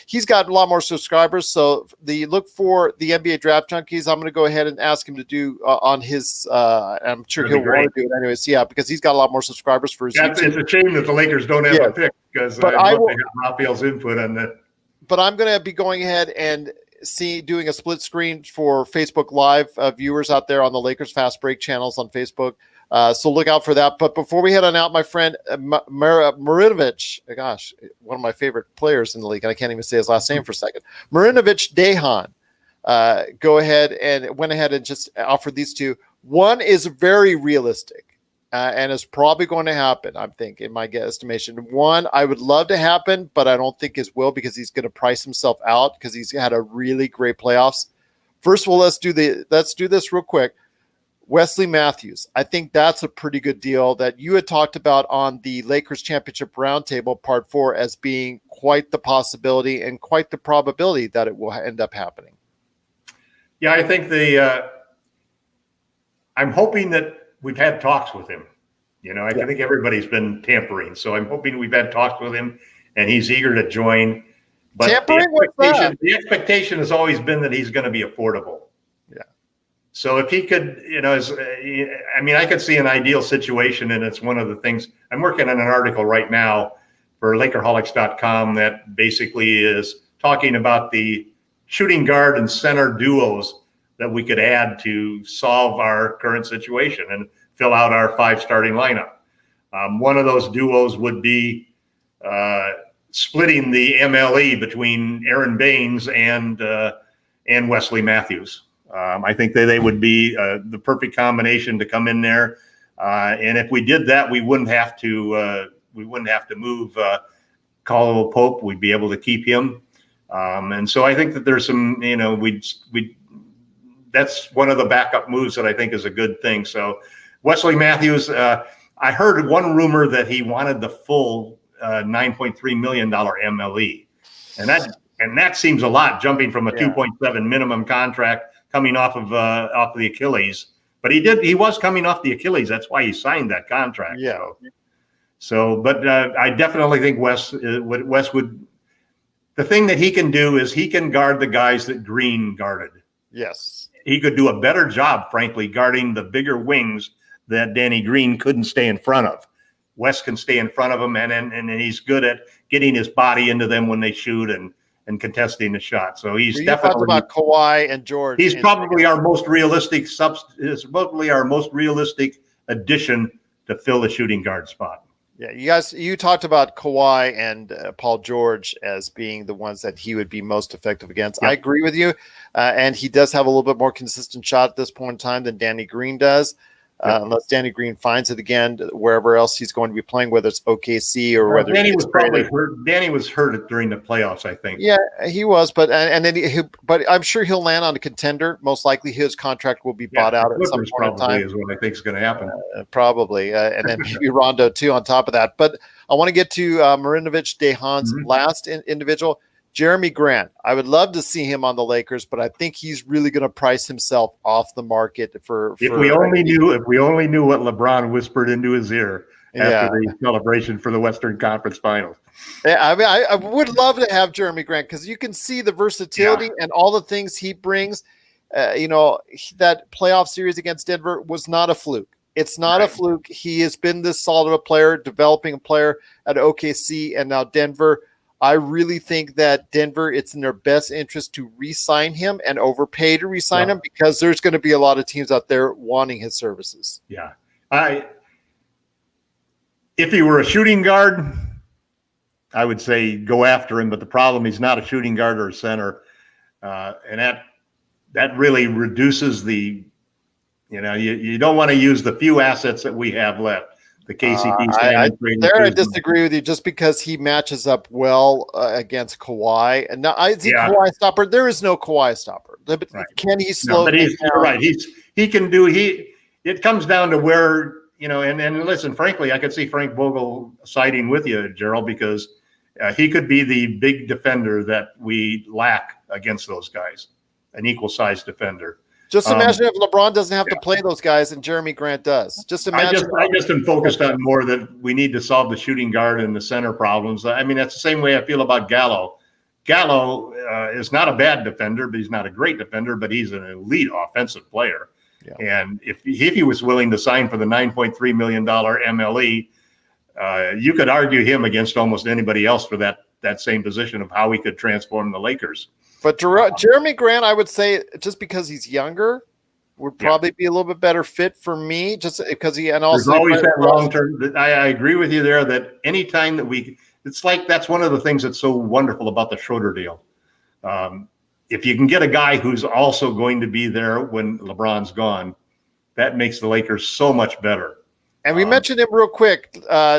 He's got a lot more subscribers, so look for the NBA Draft Junkies. I'm going to go ahead and ask him to do on his. I'm sure he'll want to do it anyways. Yeah, because he's got a lot more subscribers for his. It's a shame that the Lakers don't have a pick, because I love to have Raphael's input on that. But I'm going to be going ahead and doing a split screen for Facebook Live viewers out there on the Lakers Fast Break channels on Facebook. So look out for that. But before we head on out, my friend Marinovic, gosh, one of my favorite players in the league, and I can't even say his last name for a second. Marinovic Dejan, went ahead and just offered these two. One is very realistic and is probably going to happen, I think, in my estimation. One I would love to happen, but I don't think his will, because he's going to price himself out because he's had a really great playoffs. First of all, let's do this real quick. Wesley Matthews. I think that's a pretty good deal that you had talked about on the Lakers Championship Roundtable Part 4 as being quite the possibility and quite the probability that it will end up happening. Yeah, I think I'm hoping that we've had talks with him. I think everybody's been tampering. So I'm hoping we've had talks with him and he's eager to join. But tampering? the expectation has always been that he's going to be affordable. Yeah. So if he could, I could see an ideal situation, and it's one of the things. I'm working on an article right now for Lakerholics.com that basically is talking about the shooting guard and center duos that we could add to solve our current situation and fill out our 5 starting lineup. One of those duos would be splitting the MLE between Aaron Baines and Wesley Matthews. I think that they would be the perfect combination to come in there. And if we did that, we wouldn't have to move Caldwell Pope. We'd be able to keep him. And so I think that there's some, that's one of the backup moves that I think is a good thing. So Wesley Matthews, I heard one rumor that he wanted the full $9.3 million MLE. And that seems a lot, jumping from a 2.7 minimum contract coming off of the Achilles. But he was coming off the Achilles. That's why he signed that contract. Yeah. But I definitely think Wes would. The thing that he can do is he can guard the guys that Green guarded. Yes. He could do a better job, frankly, guarding the bigger wings that Danny Green couldn't stay in front of. Wes can stay in front of them, and he's good at getting his body into them when they shoot and contesting the shot. So he's definitely about Kawhi and George. He's probably our most realistic addition to fill the shooting guard spot. Yeah, you talked about Kawhi and Paul George as being the ones that he would be most effective against. Yep. I agree with you. And he does have a little bit more consistent shot at this point in time than Danny Green does. Unless Danny Green finds it again wherever else he's going to be playing, whether it's OKC or whether Danny was probably hurt. Danny was hurt during the playoffs, I think. Yeah, he was, but but I'm sure he'll land on a contender. Most likely, his contract will be bought out at some point in time. Is what I think is going to happen. Probably, and then maybe Rondo too on top of that. But I want to get to Marinovic Dehan's last individual. Jeremy Grant. I would love to see him on the Lakers, but I think he's really going to price himself off the market for. If we only knew what LeBron whispered into his ear after the celebration for the Western Conference Finals. Yeah, I mean, I would love to have Jeremy Grant because you can see the versatility and all the things he brings. That playoff series against Denver was not a fluke. It's not a fluke. He has been this solid a player, developing a player at OKC and now Denver. I really think that Denver, it's in their best interest to re-sign him and overpay to re-sign him because there's going to be a lot of teams out there wanting his services. Yeah. If he were a shooting guard, I would say go after him. But the problem, he's not a shooting guard or a center. And that really reduces the, you don't want to use the few assets that we have left. The KCP. I disagree with you just because he matches up well against Kawhi. And now I see Kawhi stopper. There is no Kawhi stopper. Can he slow? But you're right. He can do. It comes down to where And listen, frankly, I could see Frank Vogel siding with you, Gerald, because he could be the big defender that we lack against those guys, an equal-sized defender. Just imagine if LeBron doesn't have to play those guys and Jeremy Grant does. Just imagine. I just am focused on more that we need to solve the shooting guard and the center problems. I mean, that's the same way I feel about Gallo. Gallo is not a bad defender, but he's not a great defender, but he's an elite offensive player. Yeah. And if he was willing to sign for the $9.3 million MLE, you could argue him against almost anybody else for that same position of how we could transform the Lakers. But Jeremy Grant, I would say, just because he's younger, would probably be a little bit better fit for me, just because and also there's always that long term. I agree with you there. That anytime that it's like that's one of the things that's so wonderful about the Schroeder deal. If you can get a guy who's also going to be there when LeBron's gone, that makes the Lakers so much better. And we mentioned him real quick.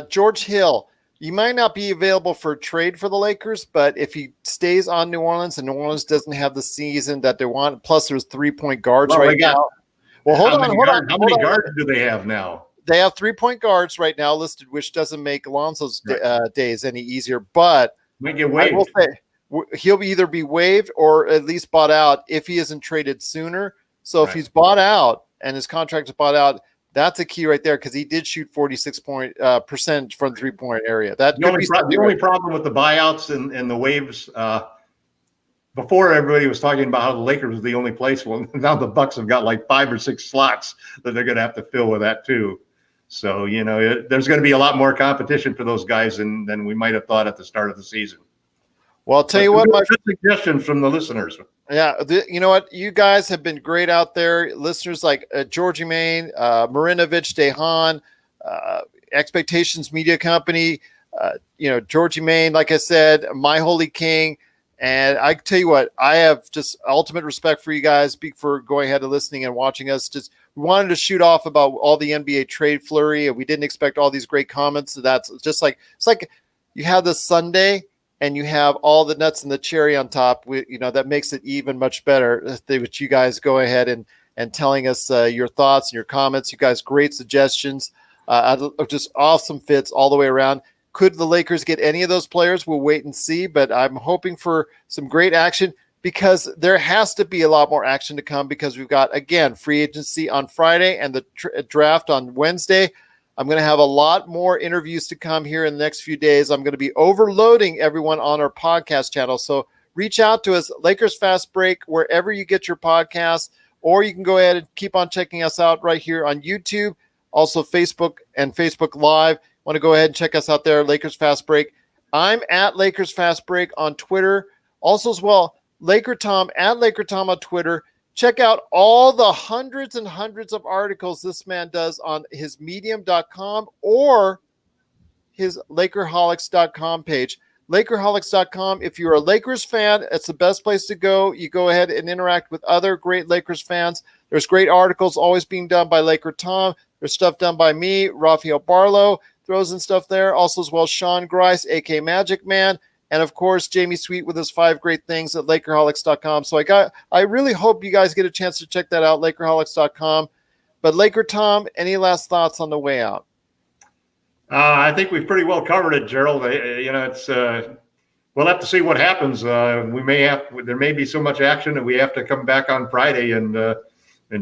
George Hill, He might not be available for a trade for the Lakers, but if he stays on New Orleans and New Orleans doesn't have the season that they want, plus there's 3-point guards now. Well, hold on. How many guards do they have now? They have 3-point guards right now listed, which doesn't make Alonso's days any easier. But might get waived. I will say he'll either be waived or at least bought out if he isn't traded sooner. So if he's bought out and his contract is bought out, that's a key right there because he did shoot 46% from the 3-point area. That the only problem with the buyouts and the waves. Before everybody was talking about how the Lakers was the only place. Well, now the Bucks have got like 5 or 6 slots that they're going to have to fill with that too. So there's going to be a lot more competition for those guys than we might have thought at the start of the season. Well, I'll tell you what, good suggestions from the listeners. Yeah, you know what? You guys have been great out there. Listeners like Georgie Main, Marinovich, Dehan, Expectations Media Company, Georgie Main, like I said, My Holy King. And I tell you what, I have just ultimate respect for you guys for going ahead and listening and watching us. We wanted to shoot off about all the NBA trade flurry, and we didn't expect all these great comments. So that's just like, it's like you have this Sunday and you have all the nuts and the cherry on top. That makes it even much better. Which you guys go ahead and telling us your thoughts and your comments. You guys, great suggestions, just awesome fits all the way around. Could the Lakers get any of those players? We'll wait and see, but I'm hoping for some great action because there has to be a lot more action to come because we've got, again, free agency on Friday and the draft on Wednesday. I'm going to have a lot more interviews to come here in the next few days. I'm going to be overloading everyone on our podcast channel. So reach out to us, Lakers Fast Break, wherever you get your podcasts, or you can go ahead and keep on checking us out right here on YouTube, also Facebook and Facebook Live. Want to go ahead and check us out there, Lakers Fast Break. I'm at Lakers Fast Break on Twitter. Also as well, LakerTom at LakerTom on Twitter. Check out all the hundreds and hundreds of articles this man does on his medium.com or his Lakerholics.com page. Lakerholics.com. If you're a Lakers fan, it's the best place to go. You go ahead and interact with other great Lakers fans. There's great articles always being done by LakerTom. There's stuff done by me, Rafael Barlow throws in stuff there. Also as well, Sean Grice, a.k.a. Magic Man. And, of course, Jamie Sweet with his 5 great things at Lakerholics.com. So I really hope you guys get a chance to check that out, Lakerholics.com. But LakerTom, any last thoughts on the way out? I think we've pretty well covered it, Gerald. It's we'll have to see what happens. There may be so much action that we have to come back on Friday and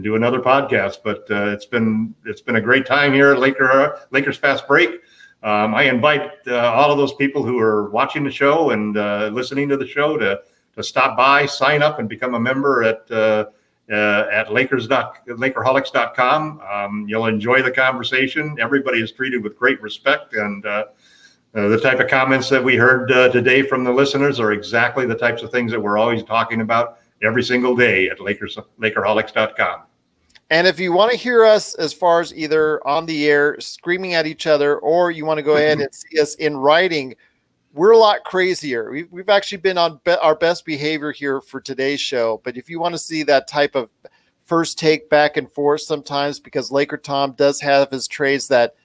do another podcast. But it's been a great time here at Lakers Fast Break. I invite all of those people who are watching the show and listening to the show to stop by, sign up, and become a member at Lakerholics.com. You'll enjoy the conversation. Everybody is treated with great respect, and the type of comments that we heard today from the listeners are exactly the types of things that we're always talking about every single day at Lakerholics.com. And if you want to hear us as far as either on the air screaming at each other, or you want to go ahead and see us in writing, we're a lot crazier. We've actually been on our best behavior here for today's show. But if you want to see that type of first take back and forth sometimes, because LakerTom does have his trades that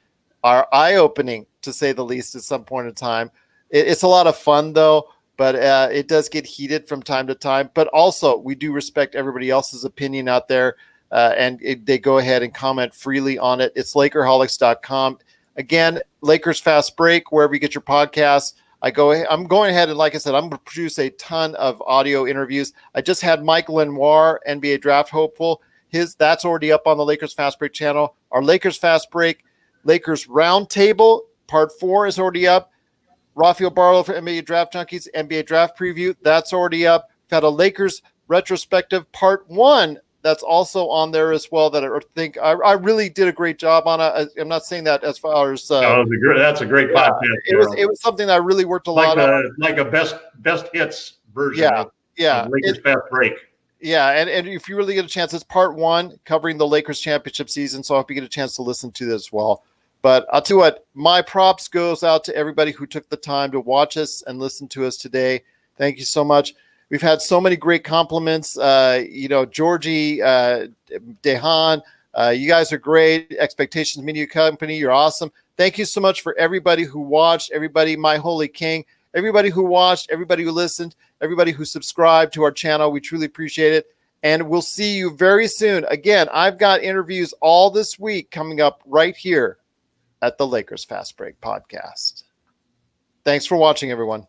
are eye-opening, to say the least, at some point in time. It's a lot of fun, though, but it does get heated from time to time. But also, we do respect everybody else's opinion out there. And they go ahead and comment freely on it. It's Lakerholics.com. Again, Lakers Fast Break, wherever you get your podcasts. I'm going ahead and, like I said, I'm going to produce a ton of audio interviews. I just had Mike Lenoir, NBA draft hopeful. That's already up on the Lakers Fast Break channel. Our Lakers Fast Break, Lakers Roundtable, Part 4 is already up. Rafael Barlow for NBA Draft Junkies, NBA Draft Preview, that's already up. We've had a Lakers Retrospective Part 1 that's also on there as well. That I think I really did a great job on it. I'm not saying that as far as that's a great podcast. It was something that I really worked a lot on, like a best hits version. Of Lakers Fast Break. Yeah, and if you really get a chance, it's Part 1 covering the Lakers championship season. So I hope you get a chance to listen to this as well. But I'll tell you what, my props goes out to everybody who took the time to watch us and listen to us today. Thank you so much. We've had so many great compliments. Georgie, Dehan, you guys are great. Expectations Media Company, you're awesome. Thank you so much for everybody who watched, everybody, my holy king, everybody who watched, everybody who listened, everybody who subscribed to our channel. We truly appreciate it. And we'll see you very soon. Again, I've got interviews all this week coming up right here at the Lakers Fast Break Podcast. Thanks for watching, everyone.